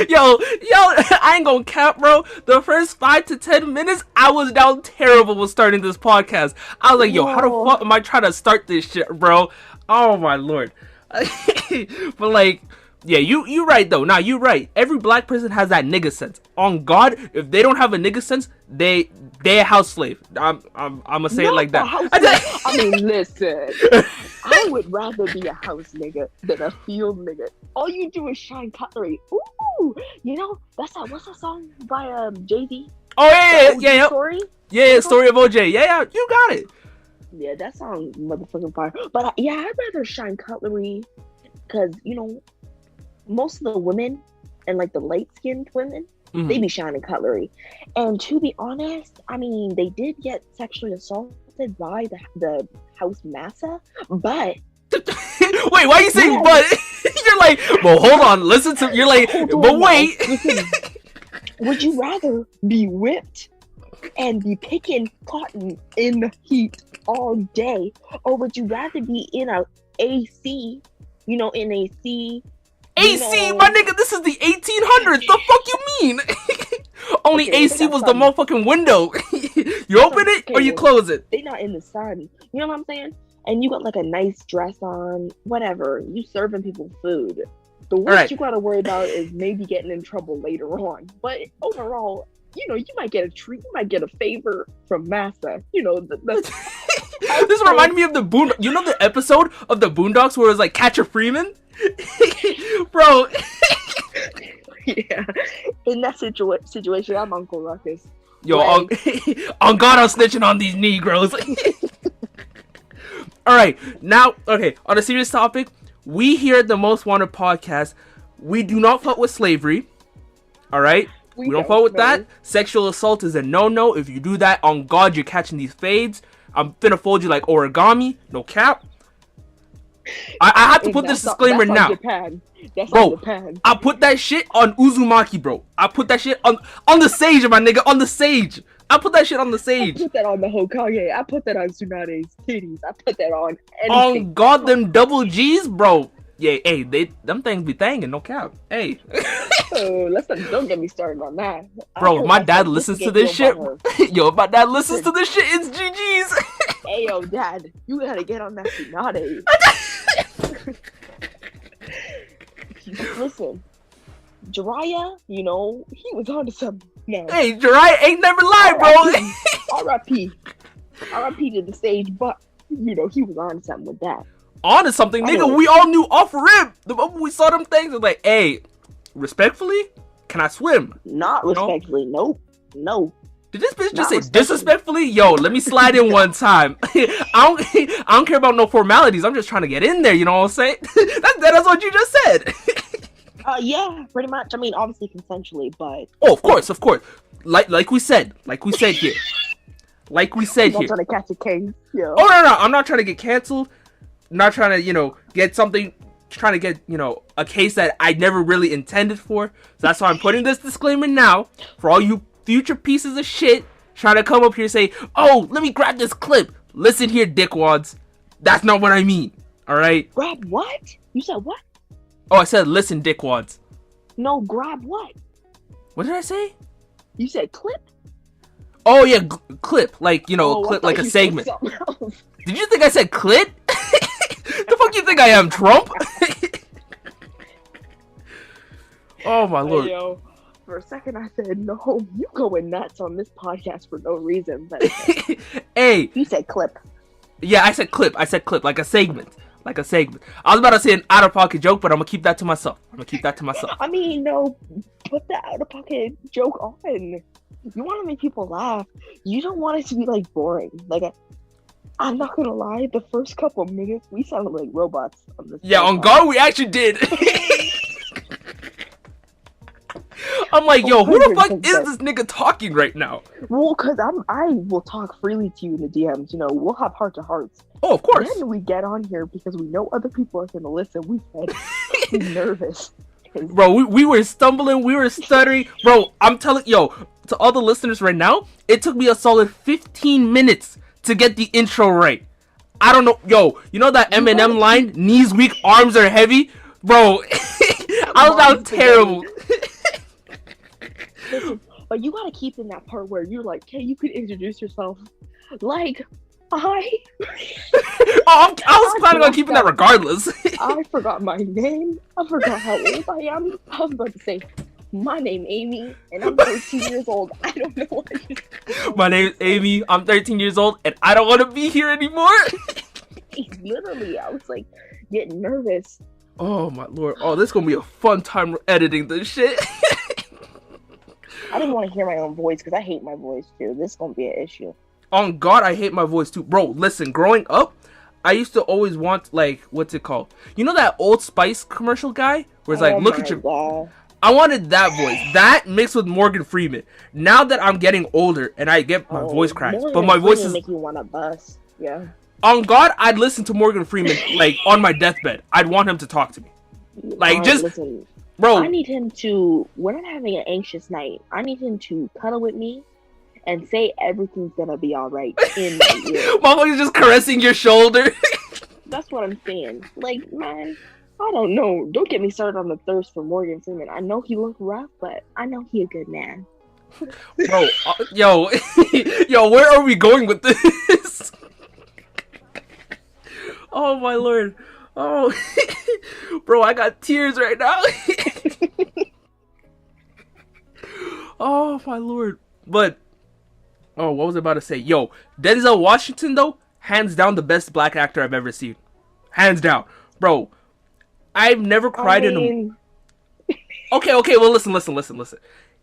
yo, I ain't gonna cap, bro. The first 5 to 10 minutes, I was down terrible with starting this podcast. I was like, yo, how the fuck am I trying to start this shit, bro? Oh my lord. But like, yeah, you right though. Nah, you right. Every black person has that nigga sense. On God, if they don't have a nigga sense, they a house slave. I'm gonna say it like that. I mean, listen. I would rather be a house nigga than a field nigga. All you do is shine cutlery. Ooh, you know, what's that song by Jay-Z? Oh yeah. Story? Yeah, Story of OJ. Yeah, you got it. Yeah, that song motherfucking fire. But I'd rather shine cutlery because, you know, most of the women and like the light-skinned women, they be shining cutlery. And to be honest, I mean, they did get sexually assaulted by the house massa, but wait, why are you saying but? You're like, well, hold on, listen to, you're like, but wait. Listen, would you rather be whipped and be picking cotton in the heat all day, or would you rather be in a AC, you know, in AC, my nigga, this is the 1800s. The fuck you mean? Only okay, AC was the motherfucking window. You open it or you close it. They not in the sun. You know what I'm saying? And you got like a nice dress on, whatever. You serving people food. The worst you gotta worry about is maybe getting in trouble later on. But overall, you know, you might get a treat. You might get a favor from Massa. You know, this reminded me of the You know the episode of the Boondocks where it was like Catcher Freeman? Bro. Yeah. In that situation, I'm Uncle Ruckus. Yo, on God, I'm snitching on these Negroes. Alright, now, okay, on a serious topic, we here at the Most Wanted Podcast, we do not fuck with slavery. Alright? We don't fuck with that. Sexual assault is a no-no. If you do that, on God, you're catching these fades. I'm finna fold you like origami. No cap. I have to And put this that's disclaimer on now. Japan. That's Bro, on Japan. I put that shit on Uzumaki, bro. I put that shit on the sage, my nigga, on the sage. I put that shit on the I sage. put that on the Hokage. I put that on Tsunade's titties. I put that on anything. On God, them double G's, bro. Yeah, hey, them things be thangin', no cap. Hey. Oh, don't get me started on that. Bro, my dad listens to this shit. Yo, if my dad listens to this shit, it's GG's. Hey, yo, dad, you gotta get on that Tsunade. Listen, Jiraiya, he was onto something. No. Hey, Jiraiya ain't never lied, bro. R.I.P. R.I.P. to the stage, but, he was onto something with that. Onto something, nigga, we all knew off rip. The moment we saw them things, it was like, hey, respectfully, can I swim? Not respectfully, nope. No. Did this bitch just say disrespectfully? Yo, let me slide in one time. I don't care about no formalities. I'm just trying to get in there, you know what I'm saying? That's what you just said. Yeah, pretty much. I mean, obviously consensually, but... Oh, of course. Like we said here. Like we said here. I'm not trying to catch a case. Yeah. Oh, no. I'm not trying to get canceled. I'm not trying to, get something... Trying to get, a case that I never really intended for. So that's why I'm putting this disclaimer now. For all you future pieces of shit trying to come up here and say, oh, let me grab this clip. Listen here, dickwads. That's not what I mean. Alright? Grab what? You said what? Oh, I said listen, dickwads. No, grab what? What did I say? You said clip? Oh, yeah, clip. Like, clip like a segment. Did you think I said clit? The fuck you think I am, Trump? Oh, my lord. Hey, yo. For a second, I said, no, you going nuts on this podcast for no reason. But hey. You said clip. Yeah, I said clip. Like a segment. I was about to say an out-of-pocket joke, but I'm going to keep that to myself. I mean, no, put the out-of-pocket joke on. You want to make people laugh. You don't want it to be, boring. I'm not going to lie, the first couple minutes, we sounded like robots on this. Yeah, on God, we actually did. I'm like, yo, who the fuck is this nigga talking right now? Well, because I will talk freely to you in the DMs. We'll have heart-to-hearts. Oh, of course. Then we get on here because we know other people are going to listen. We said we're nervous. Bro, we were stumbling. We were stuttering. Bro, I'm telling, to all the listeners right now, it took me a solid 15 minutes to get the intro right. I don't know. Yo, you know that Eminem line? Knees weak, arms are heavy? Bro, I was out terrible. Listen, but you gotta keep in that part where you're like, hey, you could introduce yourself. I was planning on keeping that regardless. I forgot my name. I forgot how old I am. I was about to say, my name Amy, and I'm 13 years old. I don't know what I just... My name is Amy. I'm 13 years old, and I don't want to be here anymore. Literally, I was getting nervous. Oh my lord! Oh, this is gonna be a fun time editing this shit. I didn't want to hear my own voice because I hate my voice too. This is gonna be an issue. On God, I hate my voice too, bro. Listen, growing up, I used to always want what's it called? You know that Old Spice commercial guy where it's look at your. God. I wanted that voice. That mixed with Morgan Freeman. Now that I'm getting older and I get my voice cracks, but my voice is make you want to bust. Yeah. On God, I'd listen to Morgan Freeman on my deathbed. I'd want him to talk to me. Listen, bro. I need him to, when I'm having an anxious night, I need him to cuddle with me and say everything's gonna be alright in my ear. Motherfucker's just caressing your shoulder. That's what I'm saying. Man, I don't know. Don't get me started on the thirst for Morgan Freeman. I know he looked rough, but I know he a good man. Bro, yo, where are we going with this? Oh my lord. Oh, bro, I got tears right now. Oh my lord. But, what was I about to say? Yo, Denzel Washington, though, hands down the best black actor I've ever seen. Hands down. Bro, I've never cried in a... Okay, well, listen.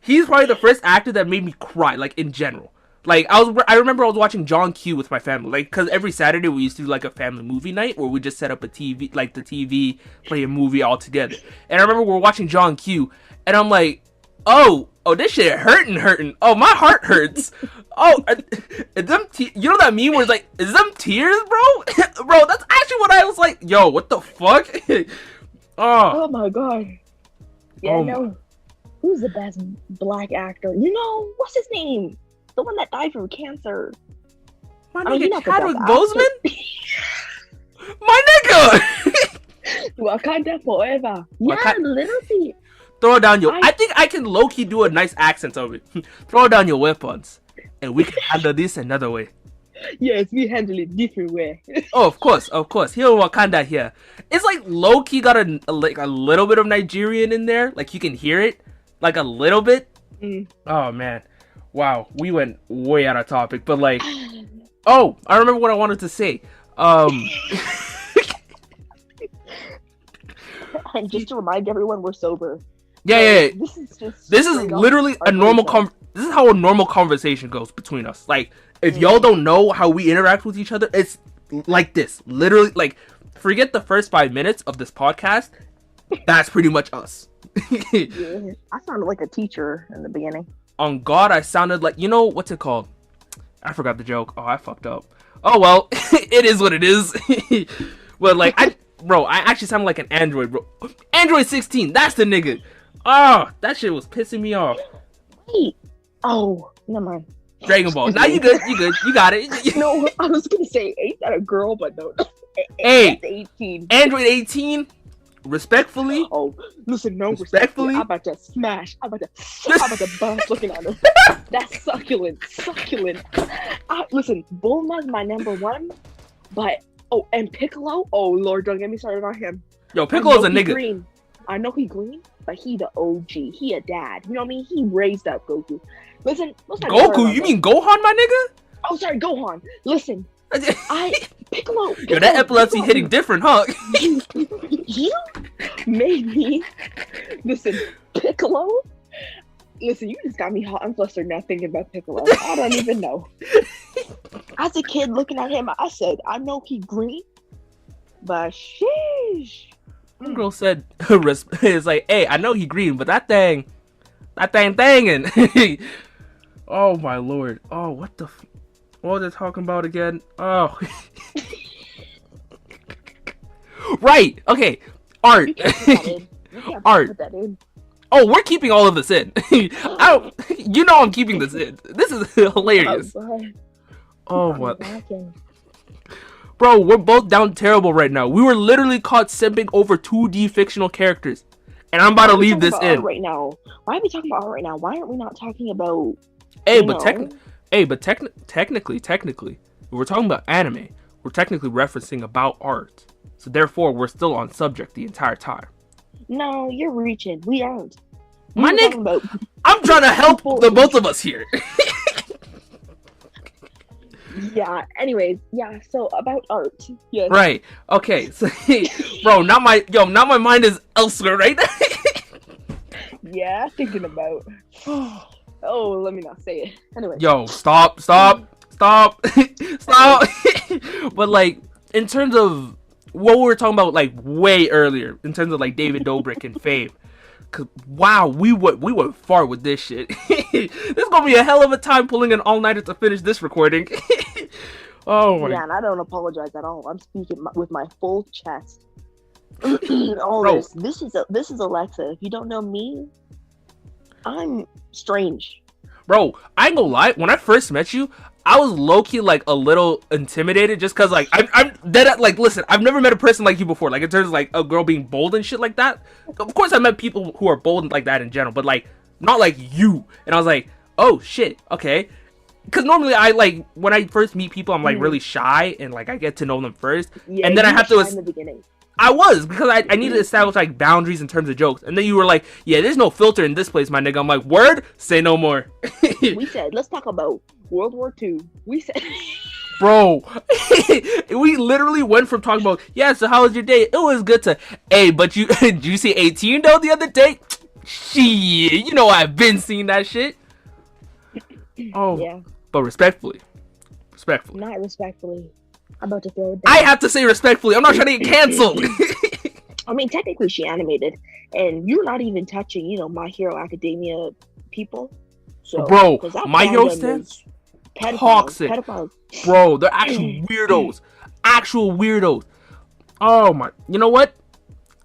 He's probably the first actor that made me cry, in general. I remember I was watching John Q with my family, because every Saturday we used to do, a family movie night, where we just set up a TV, the TV, play a movie all together. And I remember we were watching John Q, and I'm like, oh, Oh, this shit hurting. Oh, my heart hurts. Oh, is them you know that meme where it's like, is them tears, bro? Bro, that's actually what I was like. Yo, what the fuck? Oh my god. Yeah, Oh no. Who's the best black actor? You know, what's his name? The one that died from cancer. My I mean, nigga you're not the Chadwick best Boseman? My nigga! Wakanda forever. Yeah, literally. Throw down your... I think I can low-key do a nice accent of it. Throw down your weapons. And we can handle this another way. Yes, we handle it different way. Oh, of course. Here in Wakanda here. It's like low-key got a little bit of Nigerian in there. Like you can hear it. Like a little bit. Oh, man. Wow. We went way out of topic. But like... Oh, I remember what I wanted to say. And just to remind everyone, we're sober. Yeah. This is straight up literally a our normal conversation. This is how a normal conversation goes between us. Like, if y'all don't know how we interact with each other, it's like this. Literally, like, forget the first 5 minutes of this podcast. That's pretty much us. Yeah, I sounded like a teacher in the beginning. On God, I sounded like, you know, what's it called? I forgot the joke. Oh, I fucked up. Oh, well, it is what it is. But, like, I actually sounded like an android, bro. Android 16, that's the nigga. Oh, that shit was pissing me off. Wait. Oh, never mind. Dragon Ball. Now you good. You got it. No, I was gonna say, ain't that a girl? But no. Hey, That's 18. Android 18, respectfully. Oh, listen, no, Respectfully? I'm about to smash. I'm about to bust looking at her. That's succulent. Listen, Bulma's my number one, but and Piccolo. Oh Lord, don't get me started on him. Yo, Piccolo's a he nigga. Green. I know he green, but he the OG. He a dad. You know what I mean? He raised up Goku. Listen, let's not get started Goku? on You that. mean Gohan, my nigga? Oh, sorry, Gohan. Listen, Piccolo. Yo, that epilepsy hitting different, huh? You made me listen, Piccolo. Listen, you just got me hot and flustered now thinking about Piccolo. I don't even know. As a kid looking at him, I said, I know he green, but sheesh. One girl said, "It's like, hey, I know he green, but that thing thangin'." Oh my lord. Oh, what the? What was I talking about again? Oh. Right. Okay. Art. You can't put that in. You can't Art. put that in. Oh, we're keeping all of this in. You know I'm keeping this in. This is hilarious. Oh I'm what? lacking. Bro, we're both down terrible right now. We were literally caught simping over 2D fictional characters. And I'm about to leave this in. Right now. Why are we talking about art right now? Why aren't we not talking about technically, if we're talking about anime, we're technically referencing about art. So therefore, we're still on subject the entire time. No, you're reaching. We aren't. My We're talking nigga, about I'm trying to help the both of us here. yeah. Anyways, yeah. So about art. Yes. Right. Okay. So, bro, now my mind is elsewhere, right? Yeah. Thinking about. Oh, let me not say it. Anyway. Yo, stop. But like, in terms of what we were talking about, like way earlier, in terms of like David Dobrik and Fame, cause wow, we went far with this shit. This is gonna be a hell of a time pulling an all-nighter to finish this recording. Oh my. Yeah, and I don't apologize at all. I'm speaking with my full chest. Bro. This is Alexsa. If you don't know me, I'm strange. Bro, I ain't gonna lie. When I first met you, I was low-key like a little intimidated, just cause like I'm dead at, like, listen, I've never met a person like you before. Like in terms of like a girl being bold and shit like that. Of course, I met people who are bold like that in general, but like not like you. And I was like, oh shit, okay. Cause normally I like when I first meet people, I'm like really shy and like I get to know them first, Yeah, and then I have to. in the beginning. I was, because I needed to establish like boundaries in terms of jokes, and then you were like, yeah, there's no filter in this place, my nigga. I'm like, word, say no more. We said, let's talk about World War II. We said, bro, we literally went from talking about, yeah, so how was your day? It was good to, hey, but did you see 18 though the other day? Shit, you know I've been seeing that shit. Oh, yeah. But respectfully. Not respectfully. I'm about to throw it down. I have to say respectfully. I'm not trying to get canceled. I mean, technically she animated, and you're not even touching, My Hero Academia people. So, Bro, 'cause that My Hero fandom stands is pedophiles, toxic. pedophiles. Bro, they're actual weirdos. Actual weirdos. Oh my, you know what?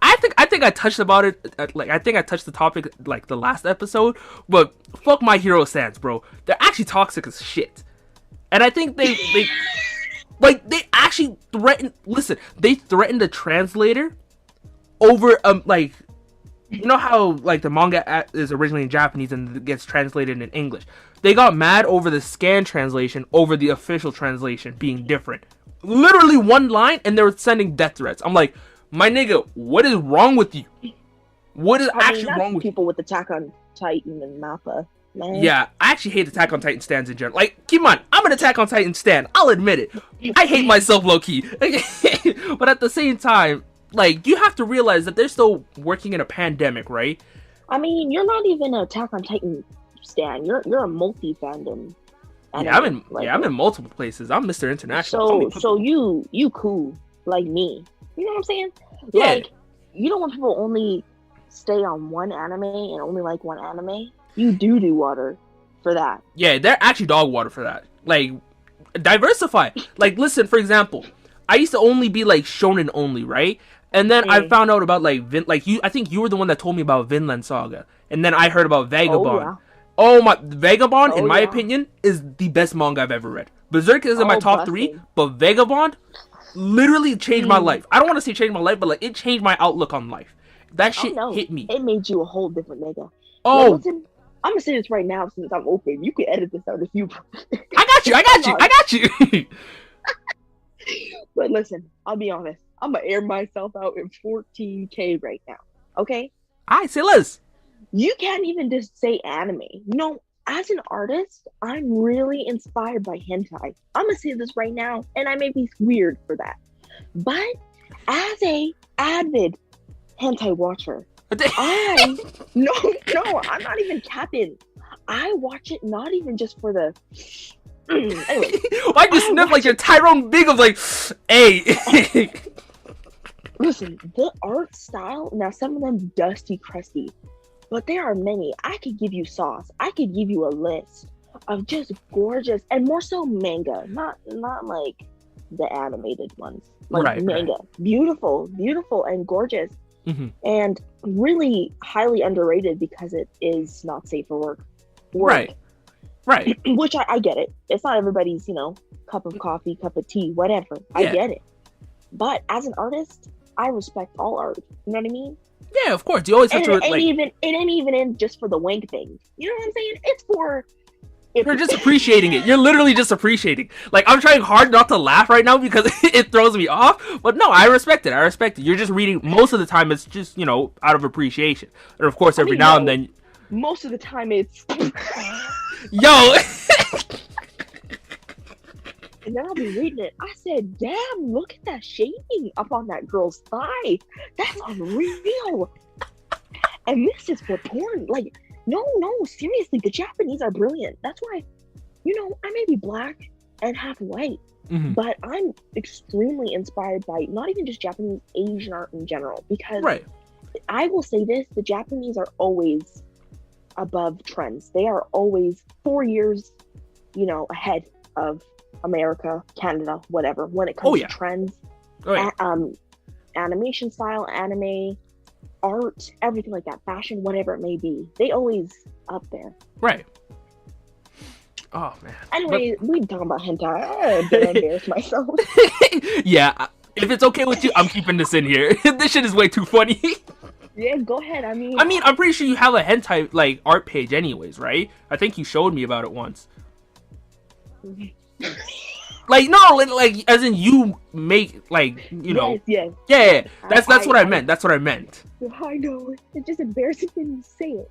I think I touched about it. I think I touched the topic like the last episode. But fuck My Hero stands, bro. They're actually toxic as shit. And I think they like they actually threatened. Listen, they threatened the translator over like, you know how like the manga is originally in Japanese and it gets translated in English. They got mad over the scan translation over the official translation being different. Literally one line, and they were sending death threats. I'm like, my nigga, what is wrong with you? What is actually wrong with people with Attack on Titan and Mappa, man? Yeah, I actually hate Attack on Titan stands in general. Like, keep in mind, I'm an Attack on Titan stan. I'll admit it. I hate myself low key. But at the same time, like, you have to realize that they're still working in a pandemic, right? I mean, you're not even an Attack on Titan stan. You're a multi-fandom. Yeah, I'm in multiple places. I'm Mr. International. So you cool like me. You know what I'm saying? Yeah. Like, you know when people only stay on one anime and only like one anime? You do water for that. Yeah, they're actually dog water for that. Like, diversify. Like, listen, for example, I used to only be like shonen only, right? And then I found out about like I think you were the one that told me about Vinland Saga, and then I heard about Vagabond. Oh my, Vagabond, in my opinion, is the best manga I've ever read. Berserk is in my top 3, but Vagabond literally changed my life. I don't want to say changed my life, but like it changed my outlook on life. That shit hit me. It made you a whole different nigga. Oh, listen, I'm gonna say this right now since I'm open. You can edit this out if you. I got you. But listen, I'll be honest. I'm gonna air myself out in 14K right now. Okay. Alright, say less. You can't even just say anime. No, as an artist, I'm really inspired by hentai. I'm gonna say this right now, and I may be weird for that, but as a avid hentai watcher, I'm not even capping. I watch it not even just for the. Anyway, why you sniff like you're Tyrone Biggums? Like, hey. Listen, the art style. Now, some of them dusty, crusty. But there are many. I could give you sauce. I could give you a list of just gorgeous, and more so manga, not like the animated ones, like manga. Right. Beautiful, and gorgeous, and really highly underrated because it is not safe for work. Right. Which I get it. It's not everybody's, cup of coffee, cup of tea, whatever. I get it. But as an artist, I respect all art. You know what I mean? Yeah, of course. You always have to it ain't even in just for the wank thing. You know what I'm saying? It's for. You're just appreciating it. You're literally just appreciating. Like, I'm trying hard not to laugh right now because it throws me off. But no, I respect it. You're just reading. Most of the time, it's just out of appreciation. And of course, every now and then. Most of the time, it's. Yo. And then I'll be reading it. I said, damn, look at that shading up on that girl's thigh. That's unreal. And this is for porn. Like, no, seriously, the Japanese are brilliant. That's why, I may be black and half white, but I'm extremely inspired by not even just Japanese, Asian art in general. Because I will say this, the Japanese are always above trends. They are always 4 years, ahead of America, Canada, whatever, when it comes to trends, animation style, anime, art, everything like that, fashion, whatever it may be. They always up there. Right. Oh, man. Anyway, we talking about hentai. I don't embarrass myself. Yeah, if it's okay with you, I'm keeping this in here. This shit is way too funny. Yeah, go ahead. I mean, I'm pretty sure you have a hentai, like, art page anyways, right? I think you showed me about it once. Like, no, like, as in you make, like, Yes. Yeah, that's what I meant. That's what I meant. I know. It's just embarrassing when you say it.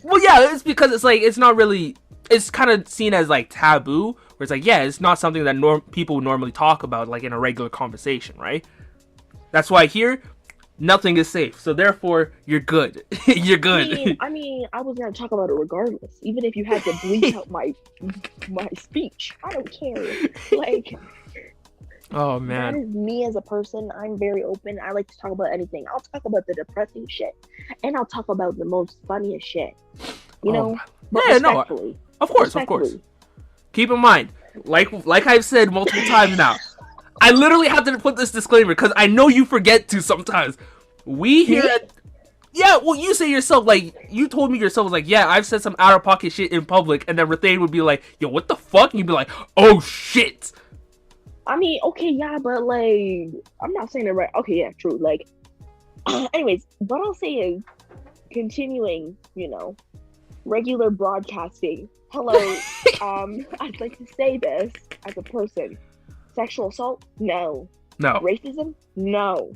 Well, yeah, it's because it's like, it's not really, it's kind of seen as, like, taboo, where it's like, yeah, it's not something that people would normally talk about, like, in a regular conversation, right? That's why here, nothing is safe, so therefore, you're good. You're good. I mean, I was gonna talk about it regardless, even if you had to bleep out my speech. I don't care. Like, oh man, that is me as a person. I'm very open. I like to talk about anything. I'll talk about the depressing shit, and I'll talk about the most funniest shit. You know, But Yeah, no, respectfully. of course. Keep in mind, like I've said multiple times now, I literally have to put this disclaimer because I know you forget to sometimes. We here at well, you say yourself, like, you told me yourself, like, yeah, I've said some out-of-pocket shit in public, and then Rathane would be like, yo, what the fuck? And you'd be like, oh, shit. I mean, okay, yeah, but, like, I'm not saying it right. Okay, yeah, true. Like, anyways, what I'll say is, continuing, regular broadcasting. Hello, I'd like to say this as a person. Sexual assault? No. Racism? No.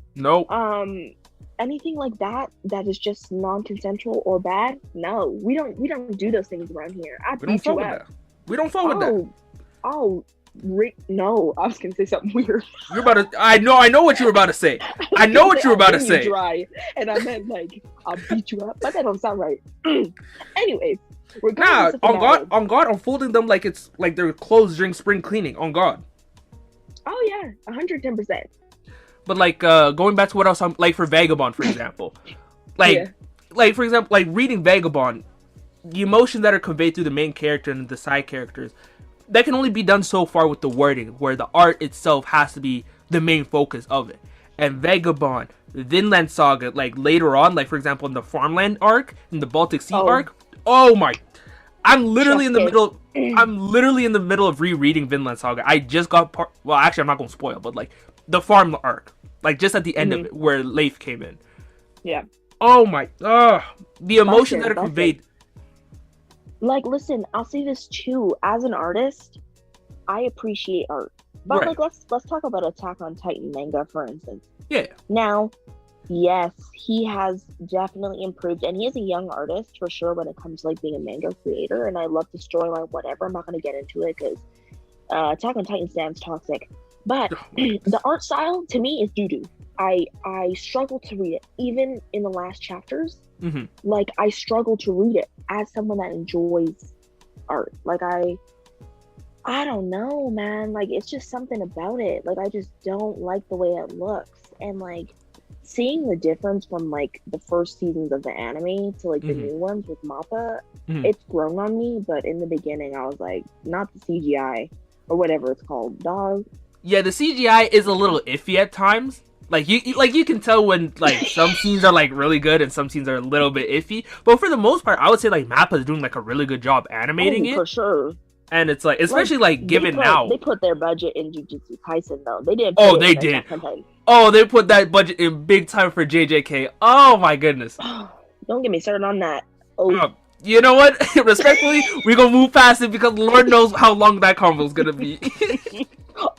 Anything like that is just non-consensual or bad? No. We don't do those things around here. We don't fuck with that. We don't fuck with that. No, I was gonna say something weird. You're about to. I know what you were about to say. I know what you were about to say. Dry, and I meant like I'll beat you up, but that don't sound right. Anyways, on God, I'm folding them like it's like they're clothes during spring cleaning. On God. Oh yeah, 110%. But like going back to what else, like for Vagabond, for example, like for example, like reading Vagabond, the emotions that are conveyed through the main character and the side characters, that can only be done so far with the wording, where the art itself has to be the main focus of it. And Vagabond, Vinland Saga, like later on, like for example in the Farmland arc, in the Baltic Sea arc, oh my, I'm literally in the middle of rereading Vinland Saga. I just got well, actually I'm not gonna spoil, but like the farm arc, like just at the end of it, where Leif came in. Yeah. Oh my, the emotion that are conveyed. Like, listen, I'll say this too. As an artist, I appreciate art, but like, let's talk about Attack on Titan manga, for instance. Yeah. Now, yes, he has definitely improved, and he is a young artist for sure when it comes to like being a manga creator. And I love the storyline, whatever. I'm not going to get into it because Attack on Titan stands toxic. But the art style to me is doo-doo. I struggle to read it, even in the last chapters. Mm-hmm. Like, I struggle to read it as someone that enjoys art. Like, I don't know, man. Like, it's just something about it. Like, I just don't like the way it looks. And like, seeing the difference from like the first seasons of the anime to like the new ones with Mappa, it's grown on me. But in the beginning, I was like, not the CGI or whatever it's called, dog. Yeah, the CGI is a little iffy at times. Like you can tell when like some scenes are like really good and some scenes are a little bit iffy. But for the most part, I would say like Mappa is doing like a really good job animating it. For sure. And it's like, especially like given now, they put their budget in Jujutsu Kaisen though. They didn't. They did. Oh, they put that budget in big time for JJK. Oh my goodness. Don't get me started on that. You know what? Respectfully, we're gonna move past it because Lord knows how long that convo is gonna be.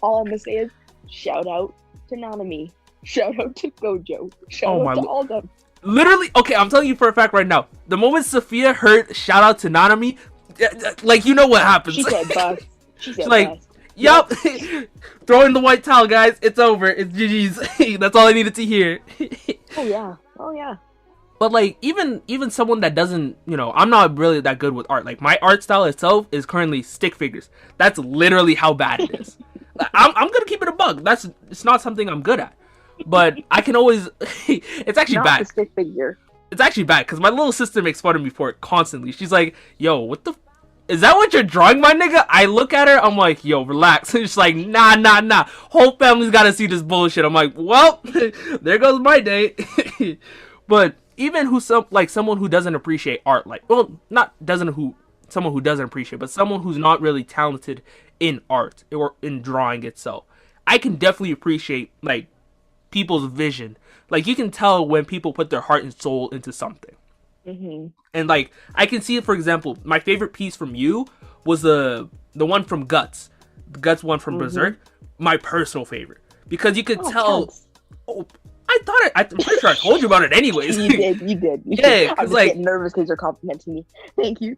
All I'm gonna say is shout out to Nanami. Shout out to Gojo. Shout out to all them. Literally, okay, I'm telling you for a fact right now. The moment Sophia heard shout out to Nanami, like, you know what happens. She said bust. She said like, bust. Yup. Throw in the white towel, guys. It's over. It's GG's. That's all I needed to hear. Oh yeah. But like, even someone that doesn't, I'm not really that good with art. Like, my art style itself is currently stick figures. That's literally how bad it is. I'm gonna keep it a bug. It's not something I'm good at. But I can always. It's actually not bad. The stick figure. It's actually bad because my little sister makes fun of me for it constantly. She's like, "Yo, what the? Is that what you're drawing, my nigga?" I look at her. I'm like, "Yo, relax." And she's like, "Nah. Whole family's gotta see this bullshit." I'm like, "Well, there goes my day." But even someone who doesn't appreciate art, someone who doesn't appreciate, but someone who's not really talented in art or in drawing itself, I can definitely appreciate like people's vision. Like, you can tell when people put their heart and soul into something. Mm-hmm. And like, I can see it. For example, my favorite piece from you was the one from Guts, the Guts one from Berserk. My personal favorite, because you could tell. Thanks. Oh, I'm pretty sure I told you about it anyways. You did. Yeah, I'm just getting nervous because you're complimenting me. Thank you.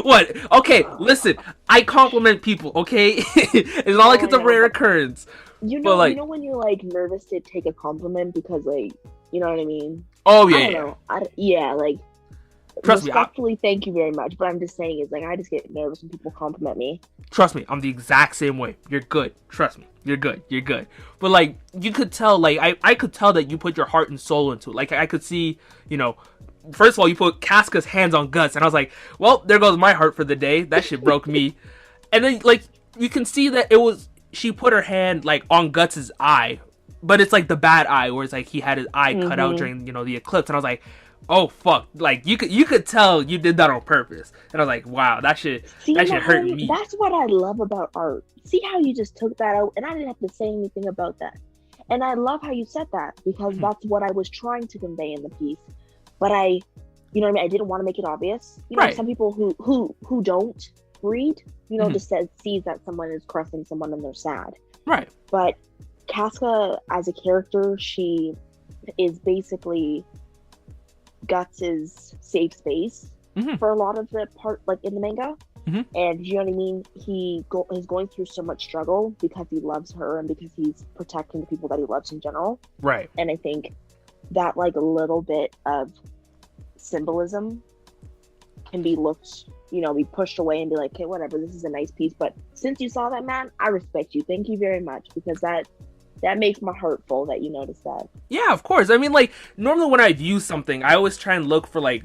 What? Okay, listen. I compliment people. Okay, it's not like it's a rare occurrence. You know when you're like nervous to take a compliment because like, you know what I mean? Oh yeah. I don't know. Like. Trust me. Respectfully, thank you very much. But I'm just saying, is like, I just get nervous when people compliment me. Trust me, I'm the exact same way. You're good. Trust me, you're good. But like, you could tell, like, I could tell that you put your heart and soul into it. Like, I could see, first of all, you put Casca's hands on Guts, and I was like, well, there goes my heart for the day. That shit broke me. And then, like, you can see that she put her hand, like, on Guts's eye, but it's, like, the bad eye, where it's, like, he had his eye cut out during, the eclipse, and I was like, oh, fuck, like, you could tell you did that on purpose. And I was like, wow, that shit hurt me. That's what I love about art. See how you just took that out, and I didn't have to say anything about that. And I love how you said that, because that's what I was trying to convey in the piece. But I didn't want to make it obvious. Some people who don't read, just sees that someone is caressing someone and they're sad. Right. But Casca, as a character, she is basically Guts' safe space for a lot of the part, like in the manga. And you know what I mean? He's going through so much struggle because he loves her and because he's protecting the people that he loves in general. Right. And I think that, like, a little bit of symbolism can be be pushed away and be like, okay, whatever, this is a nice piece. But since you saw that, man, I respect you. Thank you very much, because that makes my heart full that you noticed that. Yeah, of course. I mean, like, normally when I view something, I always try and look for, like,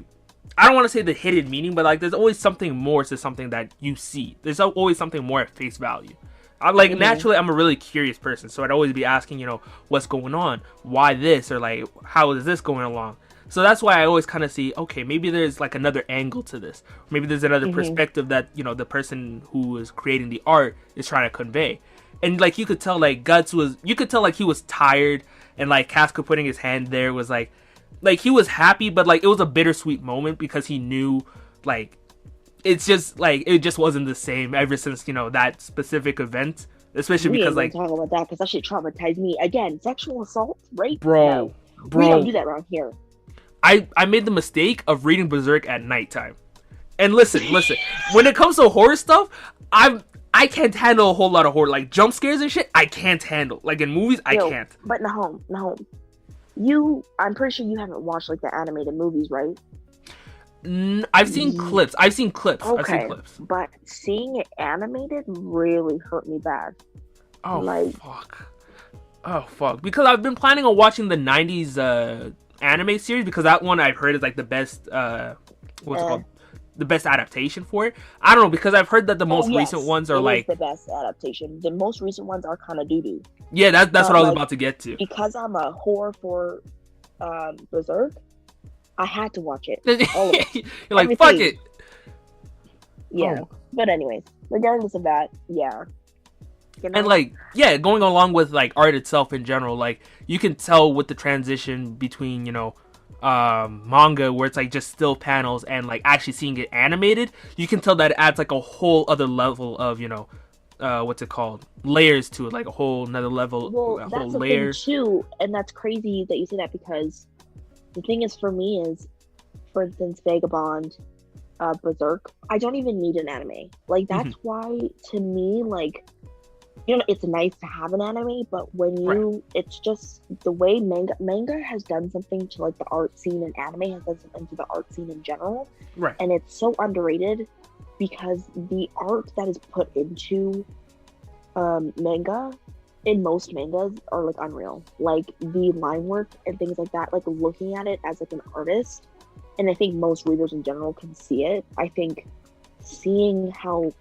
I don't want to say the hidden meaning, but, like, there's always something more to something that you see. There's always something more at face value. Naturally, I'm a really curious person, so I'd always be asking, what's going on? Why this? Or, like, how is this going along? So that's why I always kind of see, okay, maybe there's, like, another angle to this. Maybe there's another perspective that, the person who is creating the art is trying to convey. And, like, you could tell, like, like, he was tired, and, like, Casca putting his hand there was, like, he was happy, but, like, it was a bittersweet moment, because he knew, like, it's just, like, it just wasn't the same ever since, that specific event, especially because, like, talk about that, because that shit traumatized me. Again, sexual assault, right? Bro, no. We don't do that around here. I made the mistake of reading Berserk at nighttime. And listen, when it comes to horror stuff, I can't handle a whole lot of horror. Like, jump scares and shit, I can't handle. Like, in movies, I can't. But no. I'm pretty sure you haven't watched, like, the animated movies, right? I've seen clips. Okay. I've seen clips. But seeing it animated really hurt me bad. Oh, fuck. Because I've been planning on watching the 90s anime series, because that one I've heard is, like, the best, what's it called? The best adaptation for it. I don't know, because I've heard that the most recent ones are, like, the best adaptation. The most recent ones are kind of doo-doo. Yeah, that's what I was about to get to. Because I'm a whore for Berserk, I had to watch it. All of it. You're like, everything. Fuck it. Yeah. Oh. But anyways, regardless of that, yeah. And, like, yeah, going along with, like, art itself in general, like, you can tell with the transition between, manga, where it's, like, just still panels, and, like, actually seeing it animated, you can tell that it adds, like, a whole other level of, what's it called? Layers to it, like, a whole another level. Well, that's the thing, too, and that's crazy that you say that, because the thing is, for me, is, for instance, Vagabond, Berserk, I don't even need an anime. Like, that's why, to me, like, it's nice to have an anime, but when it's just the way manga has done something to, like, the art scene, and anime has done something to the art scene in general. Right. And it's so underrated, because the art that is put into manga, in most mangas, are, like, unreal. Like, the line work and things like that, like, looking at it as, like, an artist, and I think most readers in general can see it. I think seeing how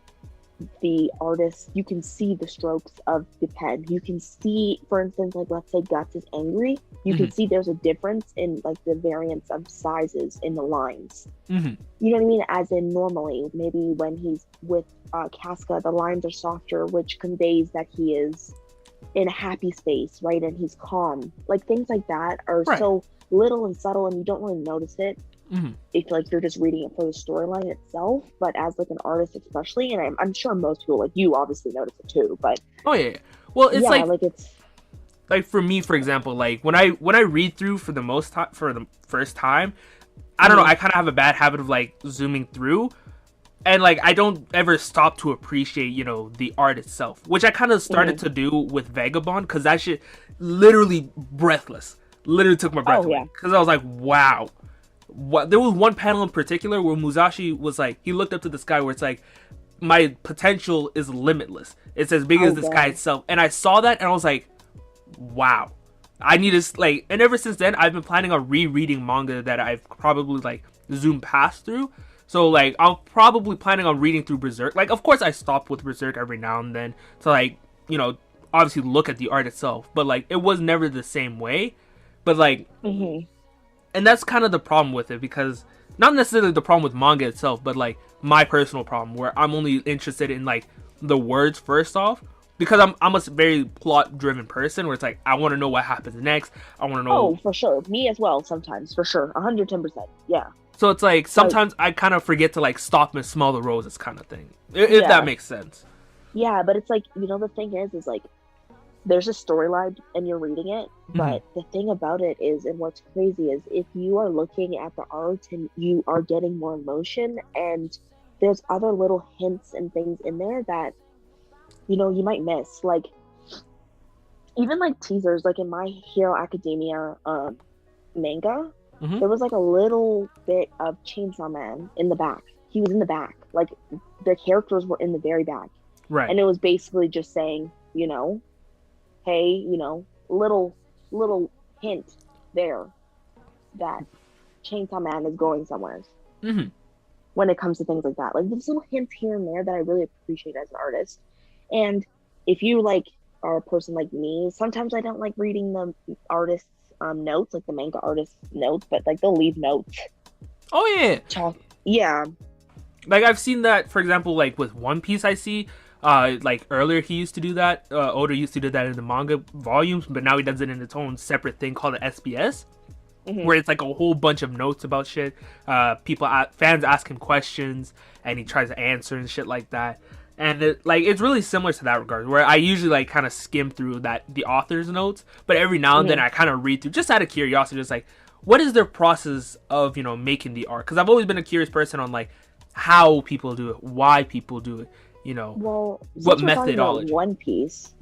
the artist, you can see the strokes of the pen. You can see, for instance, like, let's say Guts is angry. You can see there's a difference in, like, the variance of sizes in the lines. You know what I mean? As in, normally, maybe when he's with Casca, the lines are softer, which conveys that he is in a happy space, right? And he's calm. Like, things like that are so little and subtle, and you don't really notice it. If, like, you're just reading it for the storyline itself, but as, like, an artist especially, and I'm sure most people, like you, obviously notice it too, but well, it's like it's like, for me, for example, like, when I read through for the first time, I don't know, I kind of have a bad habit of, like, zooming through, and, like, I don't ever stop to appreciate, the art itself, which I kind of started to do with Vagabond, because that shit literally literally took my breath away, because I was like, wow. There was one panel in particular where Musashi was like, he looked up to the sky, where it's like, my potential is limitless. It's as big as the sky itself. And I saw that, and I was like, wow. I need to like, and ever since then, I've been planning on rereading manga that I've probably like zoomed past through. So like, I'm probably planning on reading through Berserk. Like, of course, I stop with Berserk every now and then to like, you know, obviously look at the art itself. But like, it was never the same way. But like, and that's kind of the problem with it, because not necessarily the problem with manga itself, but like my personal problem where I'm only interested in like the words first off, because I'm a very plot driven person where it's like I want to know what happens next. I want to know. Oh, for sure. Me as well. Sometimes, for sure, 110%. Yeah. So it's like sometimes I kind of forget to like stop and smell the roses, kind of thing. If that makes sense. Yeah, but it's like, you know, the thing is like there's a storyline and you're reading it, but the thing about it is, and what's crazy is, if you are looking at the art and you are getting more emotion, and there's other little hints and things in there that, you know, you might miss. Like, even like teasers, like in My Hero Academia manga, there was like a little bit of Chainsaw Man in the back. He was in the back. Like, the characters were in the very back. Right. And it was basically just saying, you know, hey, you know, little hint there that Chainsaw Man is going somewhere. When it comes to things like that, like there's little hints here and there that I really appreciate as an artist. And if you like are a person like me, sometimes I don't like reading the artist's notes, like the manga artist's notes, but like they'll leave notes. Oh yeah. Yeah. Like I've seen that, for example, like with One Piece. I see. Like earlier he used to do that. Oda used to do that in the manga volumes, but now he does it in its own separate thing called an SBS, where it's like a whole bunch of notes about shit. Fans ask him questions and he tries to answer and shit like that. And it's really similar to that regard, where I usually like kind of skim through the author's notes, but every now and then I kind of read through just out of curiosity, just like what is their process of, you know, making the art? Because I've always been a curious person on like how people do it, why people do it. You know, well, what methodology? One Piece.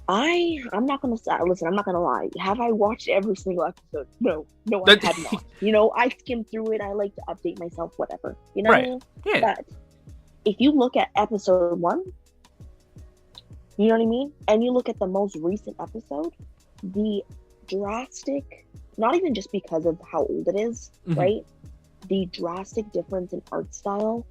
I'm not gonna listen. I'm not gonna lie. Have I watched every single episode? No, I have not. You know, I skim through it. I like to update myself. Whatever. You know what I mean? Yeah. But if you look at episode 1, you know what I mean, and you look at the most recent episode, the drastic, not even just because of how old it is, right? The drastic difference in art style.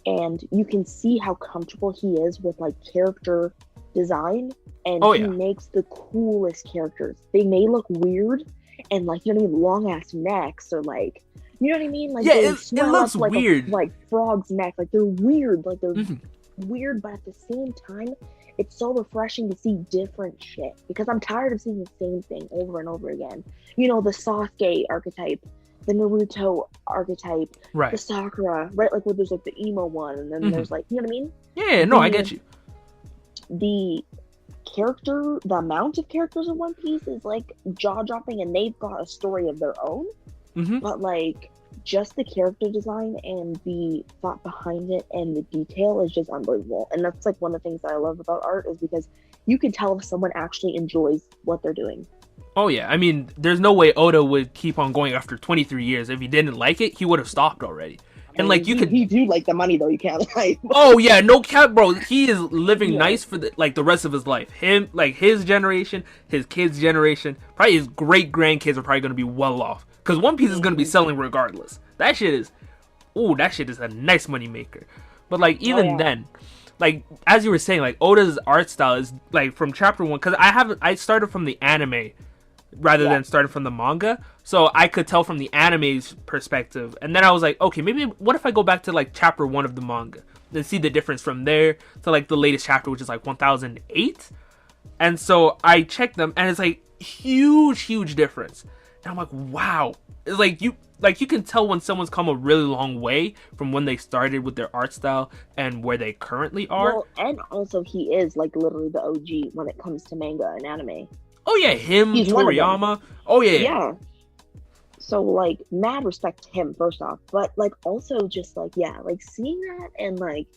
And you can see how comfortable he is with like character design, and he makes the coolest characters. They may look weird and like, you know what I mean, long ass necks, or like, you know what I mean, like it looks like weird, like frog's neck. Like they're weird, like they're weird, but at the same time, it's so refreshing to see different shit, because I'm tired of seeing the same thing over and over again. You know, the Sasuke archetype, the Naruto archetype, the Sakura, right? Like, where there's like the emo one, and then there's like, you know what I mean? Yeah, no, I get you. The amount of characters in One Piece is like jaw-dropping, and they've got a story of their own. But like, just the character design and the thought behind it and the detail is just unbelievable. And that's like one of the things that I love about art, is because you can tell if someone actually enjoys what they're doing. Oh yeah, I mean, there's no way Oda would keep on going after 23 years. If he didn't like it, he would have stopped already. And like, he do like the money though, you can't lie. Oh yeah, no cap, bro. He is living nice for the rest of his life. Him, like his generation, his kids' generation, probably his great grandkids are probably gonna be well off, because One Piece is gonna be selling regardless. That shit is a nice money maker. But like, even then, like as you were saying, like Oda's art style is like from chapter 1, because I started from the anime rather than starting from the manga, so I could tell from the anime's perspective. And then I was like, okay, maybe what if I go back to like chapter 1 of the manga, then see the difference from there to like the latest chapter, which is like 1008. And so I checked them, and it's like huge difference. And I'm like, wow. It's like you can tell when someone's come a really long way from when they started with their art style and where they currently are. Well, and also he is like literally the OG when it comes to manga and anime. Oh yeah, he's Toriyama. Oh yeah. Yeah. So like, mad respect to him first off, but like also just like, like seeing that, and like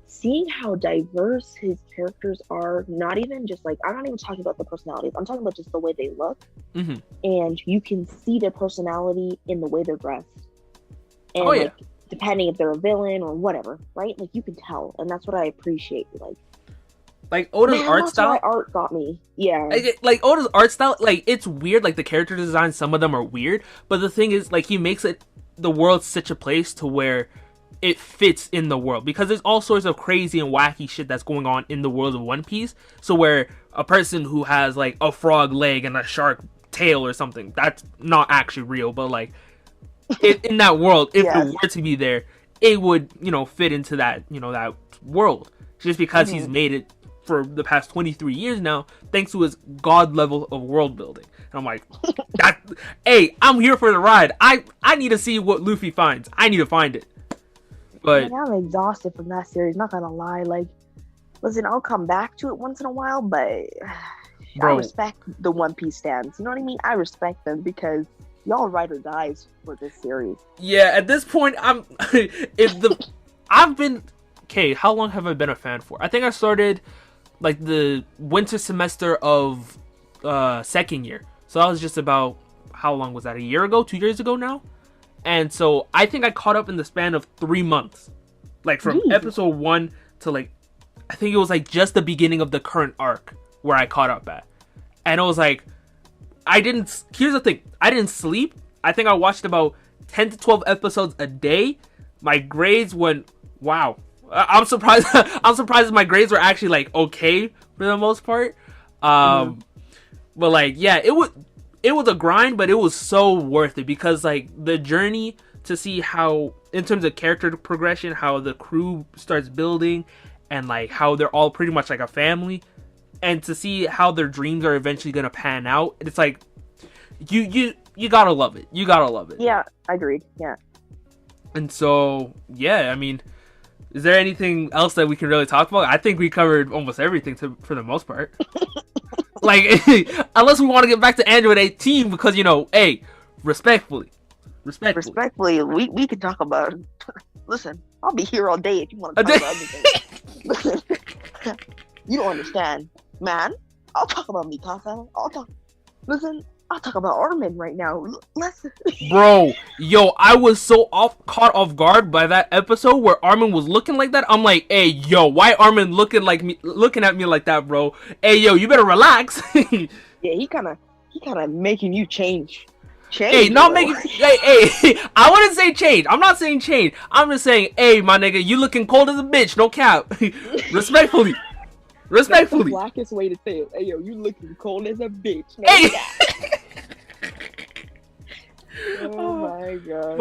seeing how diverse his characters are. Not even just like, I'm not even talking about the personalities, I'm talking about just the way they look. And you can see their personality in the way they're dressed, and like, depending if they're a villain or whatever, right? Like, you can tell, and that's what I appreciate. Like, Like Oda's Man, art that's style, why art got me. Yeah. like Oda's art style, like it's weird. Like the character design, some of them are weird, but the thing is, like he makes it the world such a place to where it fits in the world because there's all sorts of crazy and wacky shit that's going on in the world of One Piece. So where a person who has like a frog leg and a shark tail or something, that's not actually real, but like in that world, if it were to be there, it would, you know, fit into that, you know, that world. Just because he's made it for the past 23 years now, thanks to his god level of world building. And I'm like, hey, I'm here for the ride. I need to see what Luffy finds. I need to find it. But I'm exhausted from that series, not gonna lie. Like, listen, I'll come back to it once in a while, but I respect the One Piece stands. You know what I mean? I respect them because y'all ride or dies for this series. Yeah, at this point, I've been, okay, how long have I been a fan for? I think I started like the winter semester of second year. So that was just about, how long was that? A year ago? 2 years ago now? And so I think I caught up in the span of 3 months. Like from episode 1 to like, I think it was like just the beginning of the current arc where I caught up at. And it was like, here's the thing, I didn't sleep. I think I watched about 10 to 12 episodes a day. My grades went, wow. I'm surprised. I'm surprised my grades were actually like okay for the most part. But like, yeah, it was a grind, but it was so worth it because like the journey to see how, in terms of character progression, how the crew starts building, and like how they're all pretty much like a family, and to see how their dreams are eventually gonna pan out. It's like you gotta love it. You gotta love it. Yeah, I agreed. Yeah. And so yeah, I mean, is there anything else that we can really talk about? I think we covered almost everything for the most part. Like, unless we want to get back to Android 18, because, you know, hey, respectfully, we can talk about it. Listen, I'll be here all day if you want to talk about anything. You don't understand, man. I'll talk about Mikasa. I'll talk about Armin right now. Listen. Bro, yo, I was so caught off guard by that episode where Armin was looking like that. I'm like, hey, yo, why Armin looking at me like that, bro? Hey, yo, you better relax. Yeah, he kind of making you change. Hey, not making. Hey, I wouldn't say change. I'm not saying change. I'm just saying, hey, my nigga, you looking cold as a bitch. No cap. Respectfully. That's the blackest way to say it. Hey, yo, you looking cold as a bitch. No, hey. Oh my god.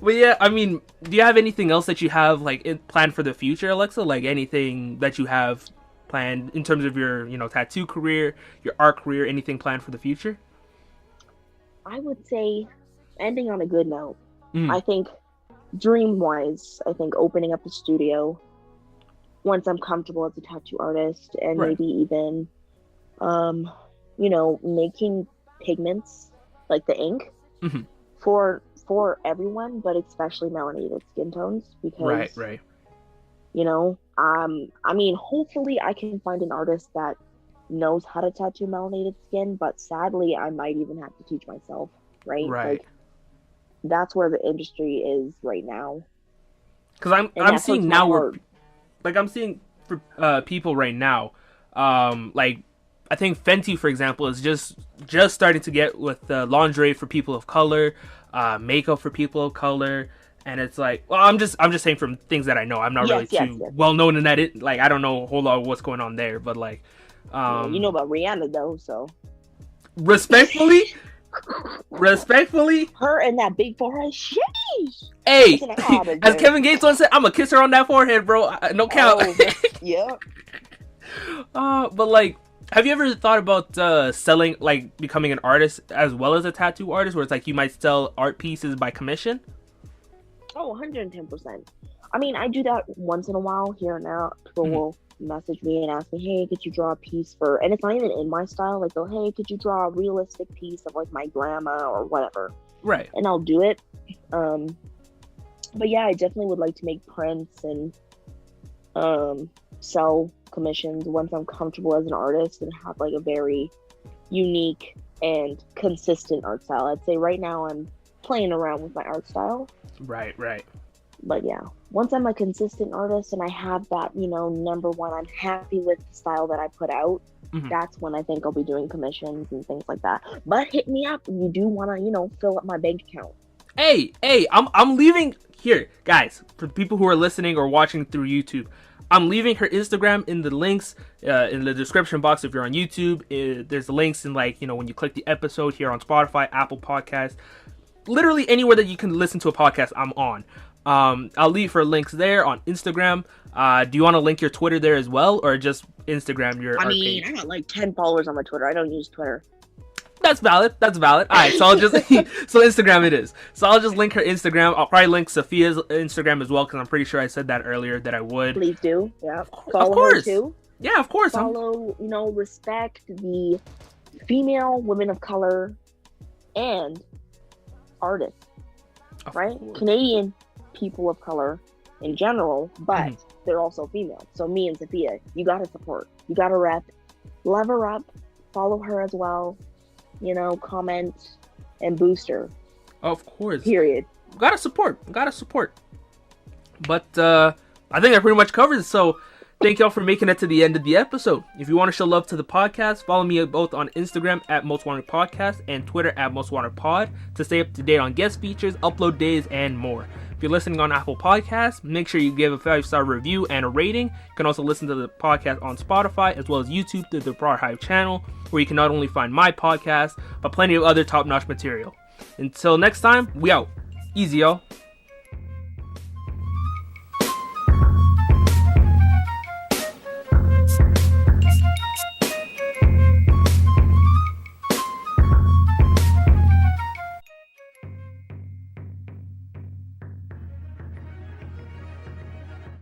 But yeah, I mean, do you have anything else that you have like planned for the future, Alexsa? Like anything that you have planned in terms of your, you know, tattoo career, your art career, anything planned for the future? I would say ending on a good note. I think dream-wise, I think opening up a studio once I'm comfortable as a tattoo artist, and maybe even you know, making pigments like the ink for everyone, but especially melanated skin tones, because you know, I mean, hopefully I can find an artist that knows how to tattoo melanated skin, but sadly I might even have to teach myself, right? Like, that's where the industry is right now. Because I'm seeing now where, like, I'm seeing for people right now, like, I think Fenty, for example, is just starting to get with lingerie for people of color, makeup for people of color, and it's like, well, I'm just saying from things that I know. I'm not really too well known in that. Like, I don't know a whole lot of what's going on there, but like, you know about Rihanna though, so respectfully, her and that big forehead, sheesh. Hey, as Kevin Gates once said, I'm gonna kiss her on that forehead, bro. No count. Yeah. But like, have you ever thought about selling, like becoming an artist as well as a tattoo artist, where it's like you might sell art pieces by commission? Oh, 110%. I mean, I do that once in a while here and there. People will message me and ask me, hey, could you draw a piece for, and it's not even in my style, like, oh, hey, could you draw a realistic piece of like my grandma or whatever, right? And I'll do it. But yeah, I definitely would like to make prints and sell commissions once I'm comfortable as an artist and have like a very unique and consistent art style. I'd say right now I'm playing around with my art style, right, But yeah, once I'm a consistent artist and I have that, number one, I'm happy with the style that I put out. That's when I think I'll be doing commissions and things like that. But hit me up if you do want to, fill up my bank account. Hey, I'm leaving here, guys. For the people who are listening or watching through YouTube, I'm leaving her Instagram in the links in the description box. If you're on YouTube, there's links in when you click the episode here on Spotify, Apple Podcasts, literally anywhere that you can listen to a podcast, I'm on. I'll leave her links there on Instagram. Do you want to link your Twitter there as well, or just Instagram your art page? I got like 10 followers on my Twitter. I don't use Twitter. That's valid. All right, so I'll just so Instagram it is. So I'll just link her Instagram. I'll probably link Sophia's Instagram as well, because I'm pretty sure I said that earlier that I would. Please do. Yeah. Follow her too. Yeah, of course. Follow, respect the female, women of color, and artists. Right? Canadian people of color in general, but they're also female. So me and Sophia, you gotta support. You gotta rep. Love her up. Follow her as well. Comment and boost her. Of course. Period. Gotta support. But I think I pretty much covered it. So thank y'all for making it to the end of the episode. If you want to show love to the podcast, follow me both on Instagram at Most Wanted Podcast and Twitter at Most Wanted Pod to stay up to date on guest features, upload days, and more. If you're listening on Apple Podcasts, make sure you give a 5-star review and a rating. You can also listen to the podcast on Spotify as well as YouTube through the Broad Hive channel, where you can not only find my podcast, but plenty of other top-notch material. Until next time, we out. Easy, y'all.